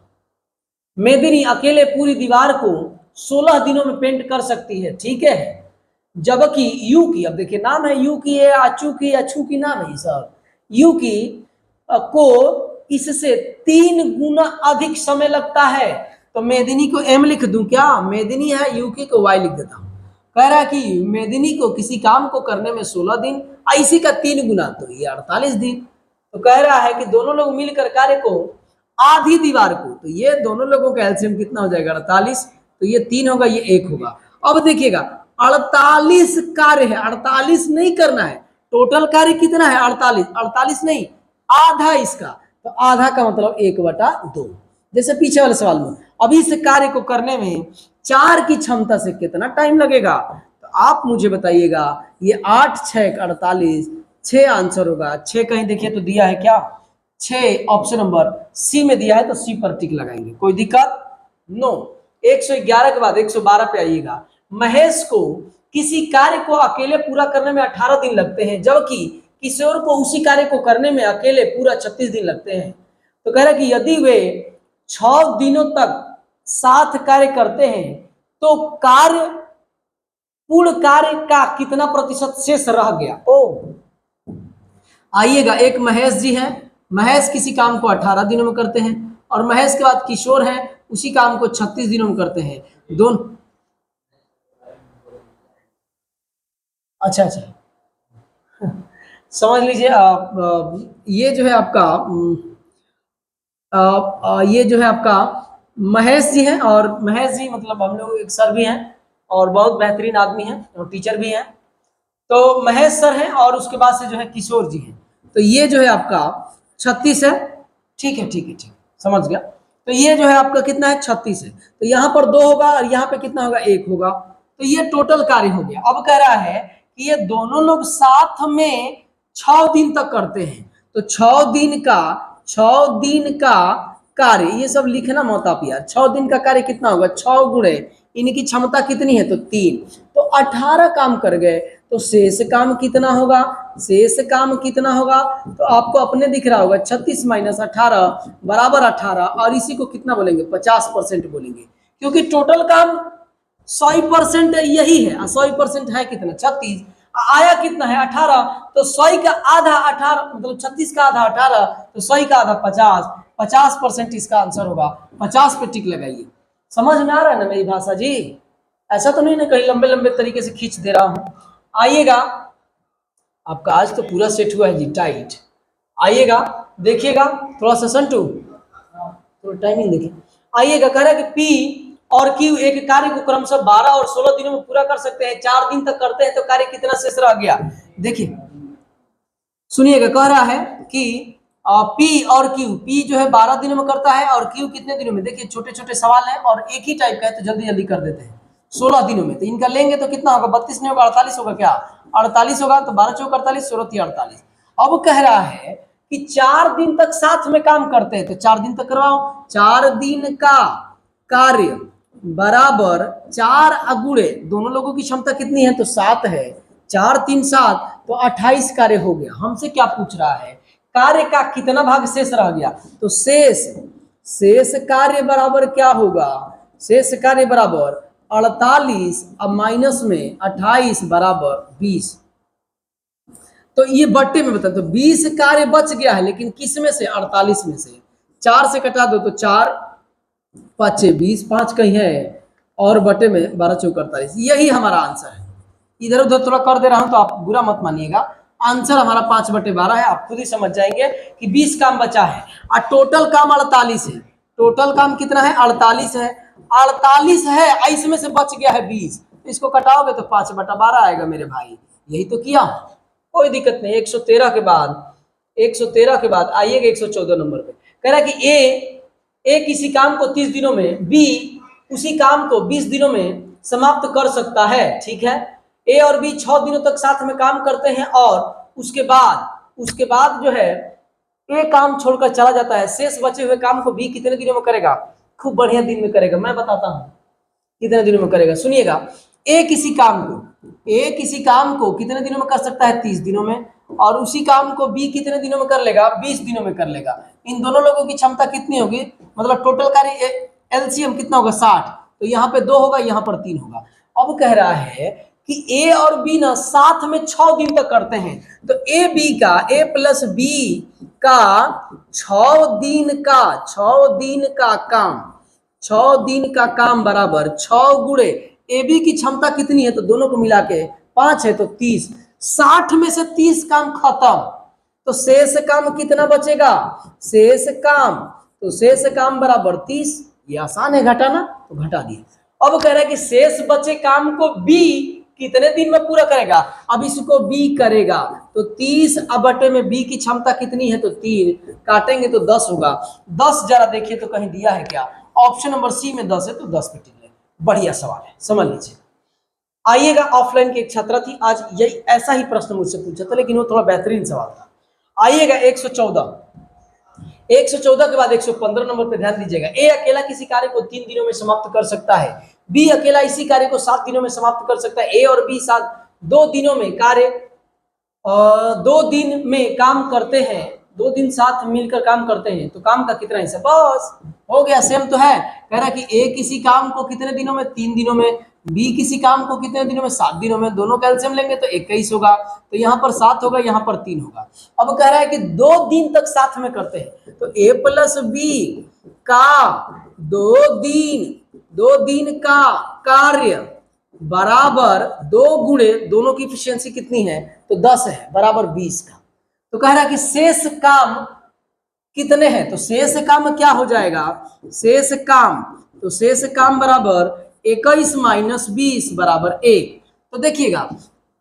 मेदिनी अकेले पूरी दीवार को 16 दिनों में पेंट कर सकती है, ठीक है। जबकि यू की, अब देखिए नाम है यू की है, अचू की, अछू की नाम है सब, यू की को इससे 3 गुना अधिक समय लगता है। तो मेदिनी को एम लिख दूं क्या, मेदिनी है, यू की को वाई लिख देता हूं। कह रहा है कि मेदिनी को किसी काम को करने में 16 दिन, इसी का 3 गुना तो ये 48 दिन। तो कह रहा है कि दोनों लोग मिलकर कार्य को, आधी दीवार को, तो ये दोनों लोगों का एलसीएम कितना हो जाएगा 48, तो ये 3 होगा, ये 1 होगा। अब देखिएगा 48 कार्य है, 48 नहीं करना है, टोटल कार्य कितना है 48, 48 नहीं आधा इसका, तो आधा का मतलब 1/2, जैसे पीछे वाले सवाल में। अभी इस कार्य को करने में 4 की क्षमता से कितना टाइम लगेगा, तो आप मुझे बताइएगा। ये 8 6 48, 6 आंसर होगा। 6 कहीं देखिए तो दिया है क्या, 6 ऑप्शन नंबर सी में दिया है, तो सी पर टिक लगाएंगे, कोई दिक्कत नो। 111 के बाद 112 पे आइएगा। महेश को किसी कार्य को अकेले पूरा करने में 18 दिन लगते हैं, जबकि किशोर को उसी कार्य को करने में अकेले पूरा 36 दिन लगते हैं। तो कह रहा है कि यदि वे 6 दिनों तक साथ कार्य करते हैं तो कार्य, पूर्ण कार्य का कितना प्रतिशत शेष रह गया। ओ आइएगा, एक महेश जी हैं, महेश किसी काम को 18 दिनों में करते हैं, और महेश के बाद किशोर है, उसी काम को 36 दिनों में करते हैं दोनों। अच्छा अच्छा, समझ लीजिए आप, ये जो है आपका ये जो है आपका महेश जी हैं, और महेश जी मतलब हम लोग एक सर भी हैं और बहुत बेहतरीन आदमी हैं और टीचर भी हैं। तो महेश सर हैं और उसके बाद से जो है किशोर जी हैं। तो ये जो है आपका 36 है, ठीक है ठीक है ठीक, समझ गया। तो ये जो है आपका कितना है 36 है, तो यहाँ पर 2 होगा और यहाँ पे कितना होगा 1 होगा। तो ये टोटल कार्य हो गया। अब कह रहा है कि ये दोनों लोग साथ में 6 दिन तक करते हैं, तो 6 दिन का कार्य, ये सब लिखना मत आप यार। 6 दिन का कार्य कितना होगा, 6 गुणे इनकी क्षमता कितनी है तो 3, तो 18 काम कर गए। तो शेष काम कितना होगा, शेष काम कितना होगा, तो आपको अपने दिख रहा होगा 36 - 18 बराबर 18, और इसी को कितना बोलेंगे 50% बोलेंगे, क्योंकि टोटल काम 100% यही है। 100% है कितना 36, आया कितना है 18, तो 100 का आधा 18 मतलब 36 का आधा 18, तो 100 का आधा 50, 50% इसका आंसर होगा। 50 पे टिक लगाइए। समझ में आ रहा है ना मेरी भाषा जी, ऐसा तो नहीं ना कहीं लंबे लंबे तरीके से खींच दे रहा हूं। आइएगा, आपका आज तो पूरा सेट हुआ है जी टाइट। आइएगा देखिएगा, थोड़ा सा संटू थोड़ा टाइमिंग देखिए। आइएगा, कह रहा है कि पी और क्यू एक कार्य को क्रमशः 12 और 16 दिनों में पूरा कर सकते हैं, 4 दिन तक करते हैं तो कार्य कितना शेष रह गया। देखिए सुनिएगा, कह रहा है कि पी और क्यू, पी जो है 12 दिनों में करता है और क्यू कितने दिनों में। देखिए छोटे छोटे सवाल है और एक ही टाइप का है, तो जल्दी जल्दी कर देते हैं। 16 दिनों में, तो इनका लेंगे तो कितना होगा, 32 नहीं होगा 48 होगा क्या, 48 होगा, तो 12 चौक 48, 16 3 48। अब कह रहा है कि 4 दिन तक साथ में काम करते हैं, तो 4 दिन तक करवाओ। 4 दिन का कार्य बराबर 4 अगुणे, दोनों लोगों की क्षमता कितनी है तो 7 है, 4 3 7, तो 28 कार्य हो गया। हमसे क्या पूछ रहा है, कार्य का कितना भाग शेष रह गया, तो शेष कार्य बराबर क्या होगा, शेष कार्य बराबर 48 अब माइनस में 28 बराबर 20। तो ये बट्टे में बता, तो 20 कार्य बच गया है, लेकिन किस में से 48 में से। 4 से कटा दो तो 4 5 20, 5 कहीं है और बटे में 12 चौक 48, यही हमारा आंसर है। इधर उधर थोड़ा कर दे रहा हूं तो आप बुरा मत मानिएगा, आंसर हमारा 5/12 है। आप खुद ही समझ जाएंगे कि 20 काम बचा है और टोटल काम 48 है। टोटल काम कितना है 48 है, 48 है, इसमें से बच गया है 20, इसको कटाओगे तो 5/12 आएगा मेरे भाई। यही तो किया, कोई दिक्कत नहीं। 113 के बाद आइएगा 114 नंबर पे। कह रहा है कि ए ए किसी काम को 30 दिनों में, बी उसी काम को 20 दिनों में समाप्त कर सकता है, ठीक है। ए और बी 6 दिनों तक साथ में काम करते हैं और उसके बाद जो है ए काम छोड़कर चला जाता है, शेष बचे हुए काम को बी कितने दिनों में करेगा? खूब बढ़िया दिन में करेगा। मैं बताता हूं कितने दिनों में करेगा, सुनिएगा। ए किसी काम को कितने दिनों में कर सकता है? 30 दिनों में। और उसी काम को बी कितने दिनों में कर लेगा? 20 दिनों में कर लेगा। इन दोनों लोगों की क्षमता कितनी होगी? मतलब टोटल कार्य एलसीएम कितना होगा? 60। तो यहाँ पे 2 होगा, यहाँ पर 3 होगा। अब कह रहा है कि ए और बी ना साथ में 6 दिन तक करते हैं, तो ए प्लस बी का 6 दिन का काम बराबर 6 गुणे ए बी की क्षमता कितनी है? तो दोनों को मिला के 5 है, तो 30। 60 में से 30 काम खत्म, तो शेष काम कितना बचेगा? शेष काम बराबर 30। ये आसान है घटाना, तो घटा दिए। अब कह रहा है कि शेष बचे काम को बी कितने दिन में पूरा करेगा? अब इसको बी करेगा, तो 30 बटे में बी की क्षमता कितनी है? तो 3। काटेंगे तो 10 होगा। 10 जरा देखिए तो कहीं दिया है क्या? ऑप्शन नंबर सी में 10 है, तो 10 पे टिक ले। बढ़िया सवाल है, समझ लीजिए। आइएगा, ऑफलाइन की एक छात्रा थी, आज यही ऐसा ही प्रश्न मुझसे पूछा था, लेकिन वो थोड़ा बेहतरीन सवाल था। आइएगा 114 के बाद 115 नंबर पे ध्यान दीजिएगा। ए अकेला किसी कार्य को 3 दिनों में समाप्त कर सकता है, बी अकेला इसी कार्य को 7 दिनों में समाप्त कर सकता है। ए और बी साथ 2 दिनों में 2 दिन में काम करते हैं, 2 दिन साथ मिलकर काम करते हैं, तो काम का कितना हिस्सा? बस हो गया, सेम तो है। कह रहा है कि ए किसी काम को कितने दिनों में? 3 दिनों में। बी किसी काम को कितने दिनों में? 7 दिनों में। दोनों कैल्शियम लेंगे तो 21 होगा, तो यहाँ पर 7 होगा, यहाँ पर 3 होगा। अब कह रहा है कि 2 दिन तक साथ में करते हैं, तो ए प्लस बी का 2 दिन का कार्य बराबर 2 गुणे दोनों की एफिशिएंसी कितनी है? तो 10 है, बराबर 20 का। तो कह रहा है कि शेष काम कितने हैं? तो शेष काम क्या हो जाएगा? शेष काम बराबर 21 माइनस 20 बराबर 1। तो देखिएगा,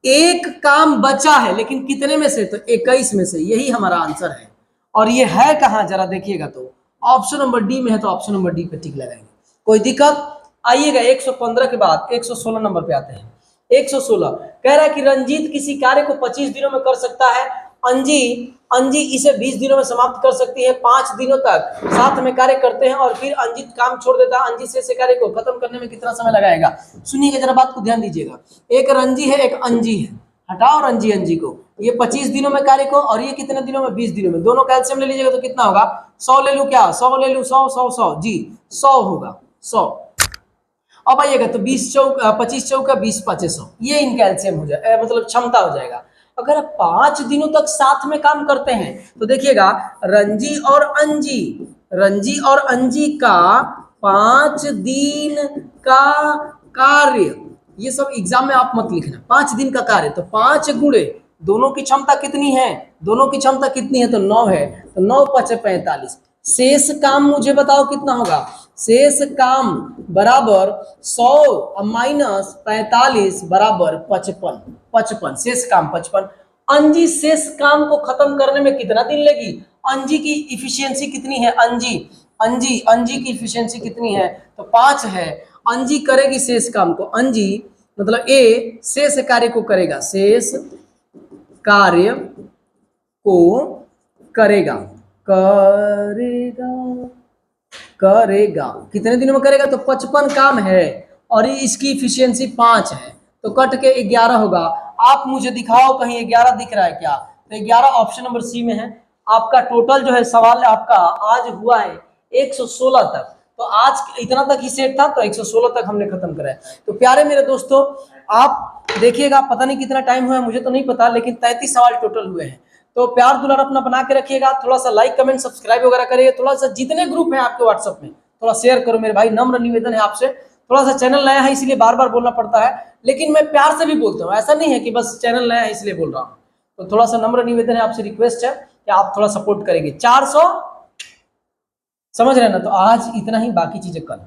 एक काम बचा है, लेकिन कितने में से? तो 21 में से। यही हमारा आंसर है। और ये है कहां जरा देखिएगा, तो ऑप्शन नंबर डी में है, तो ऑप्शन नंबर डी पे टिक लगाएंगे। कोई दिक्कत? आइएगा 115 के बाद 116 नंबर पे आते हैं। 116 कह रहा है कि रंजीत किसी कार्य को 25 दिनों में कर सकता है, अंजी इसे 20 दिनों में समाप्त कर सकती है। 5 दिनों तक साथ में कार्य करते हैं और फिर अंजित काम छोड़ देता है। अंजी से कार्य को खत्म करने में कितना समय लगाएगा? सुनिएगा जरा, बात को ध्यान दीजिएगा। एक रंजी है, एक अंजी है, हटाओ रंजी को। ये 25 दिनों में कार्य को, और ये कितने दिनों में? 20 दिनों में। दोनों कैल्शियम ले लीजिएगा तो कितना होगा? 100 ले लूं क्या? 100 ले लूं, 100 जी 100 होगा, 100। अब आइएगा तो 25 चौका 20 5 100, ये इनका एलसीएम हो जाए, मतलब क्षमता हो जाएगा। अगर 5 दिनों तक साथ में काम करते हैं, तो देखिएगा रंजी और अंजी का 5 दिन का कार्य, ये सब एग्जाम में आप मत लिखना। 5 दिन का कार्य, तो 5 गुणे दोनों की क्षमता कितनी है? दोनों की क्षमता कितनी है? तो 9 है, तो 9 5 45। शेष काम मुझे बताओ कितना होगा? शेष काम बराबर 100 माइनस 45 बराबर 55। शेष काम 55। अंजी शेष काम को खत्म करने में कितना दिन लेगी? अंजी की इफिशियंसी कितनी है? अंजी की इफिशियंसी कितनी है? तो 5 है। अंजी करेगी शेष काम को, अंजी मतलब ए शेष कार्य को करेगा, शेष कार्य को करेगा कितने दिनों में करेगा? तो 55 काम है और इसकी इफिशियंसी 5 है, तो कट के 11 होगा। आप मुझे दिखाओ कहीं 11 दिख रहा है क्या? तो 11 ऑप्शन नंबर सी में है। आपका टोटल जो है सवाल आपका आज हुआ है 116 तक, तो आज इतना तक ही सेट था, तो 116 तक हमने खत्म करा है। तो प्यारे मेरे दोस्तों, आप देखिएगा, पता नहीं कितना टाइम हुआ है, मुझे तो नहीं पता, लेकिन 33 सवाल टोटल हुए हैं। तो प्यार दुलार अपना बना के रखिएगा, थोड़ा सा लाइक कमेंट सब्सक्राइब वगैरह करिए, थोड़ा सा जितने ग्रुप हैं आपके व्हाट्सएप में थोड़ा शेयर करो मेरे भाई, नम्र निवेदन है आपसे। थोड़ा सा चैनल नया है इसलिए बार बार बोलना पड़ता है, लेकिन मैं प्यार से भी बोलता हूँ, ऐसा नहीं है कि बस चैनल नया है इसलिए बोल रहा हूँ। तो थोड़ा सा नम्र निवेदन है आपसे, रिक्वेस्ट है कि आप थोड़ा सपोर्ट करेंगे। 400 समझ रहे हैं ना? तो आज इतना ही, बाकी चीजें कल।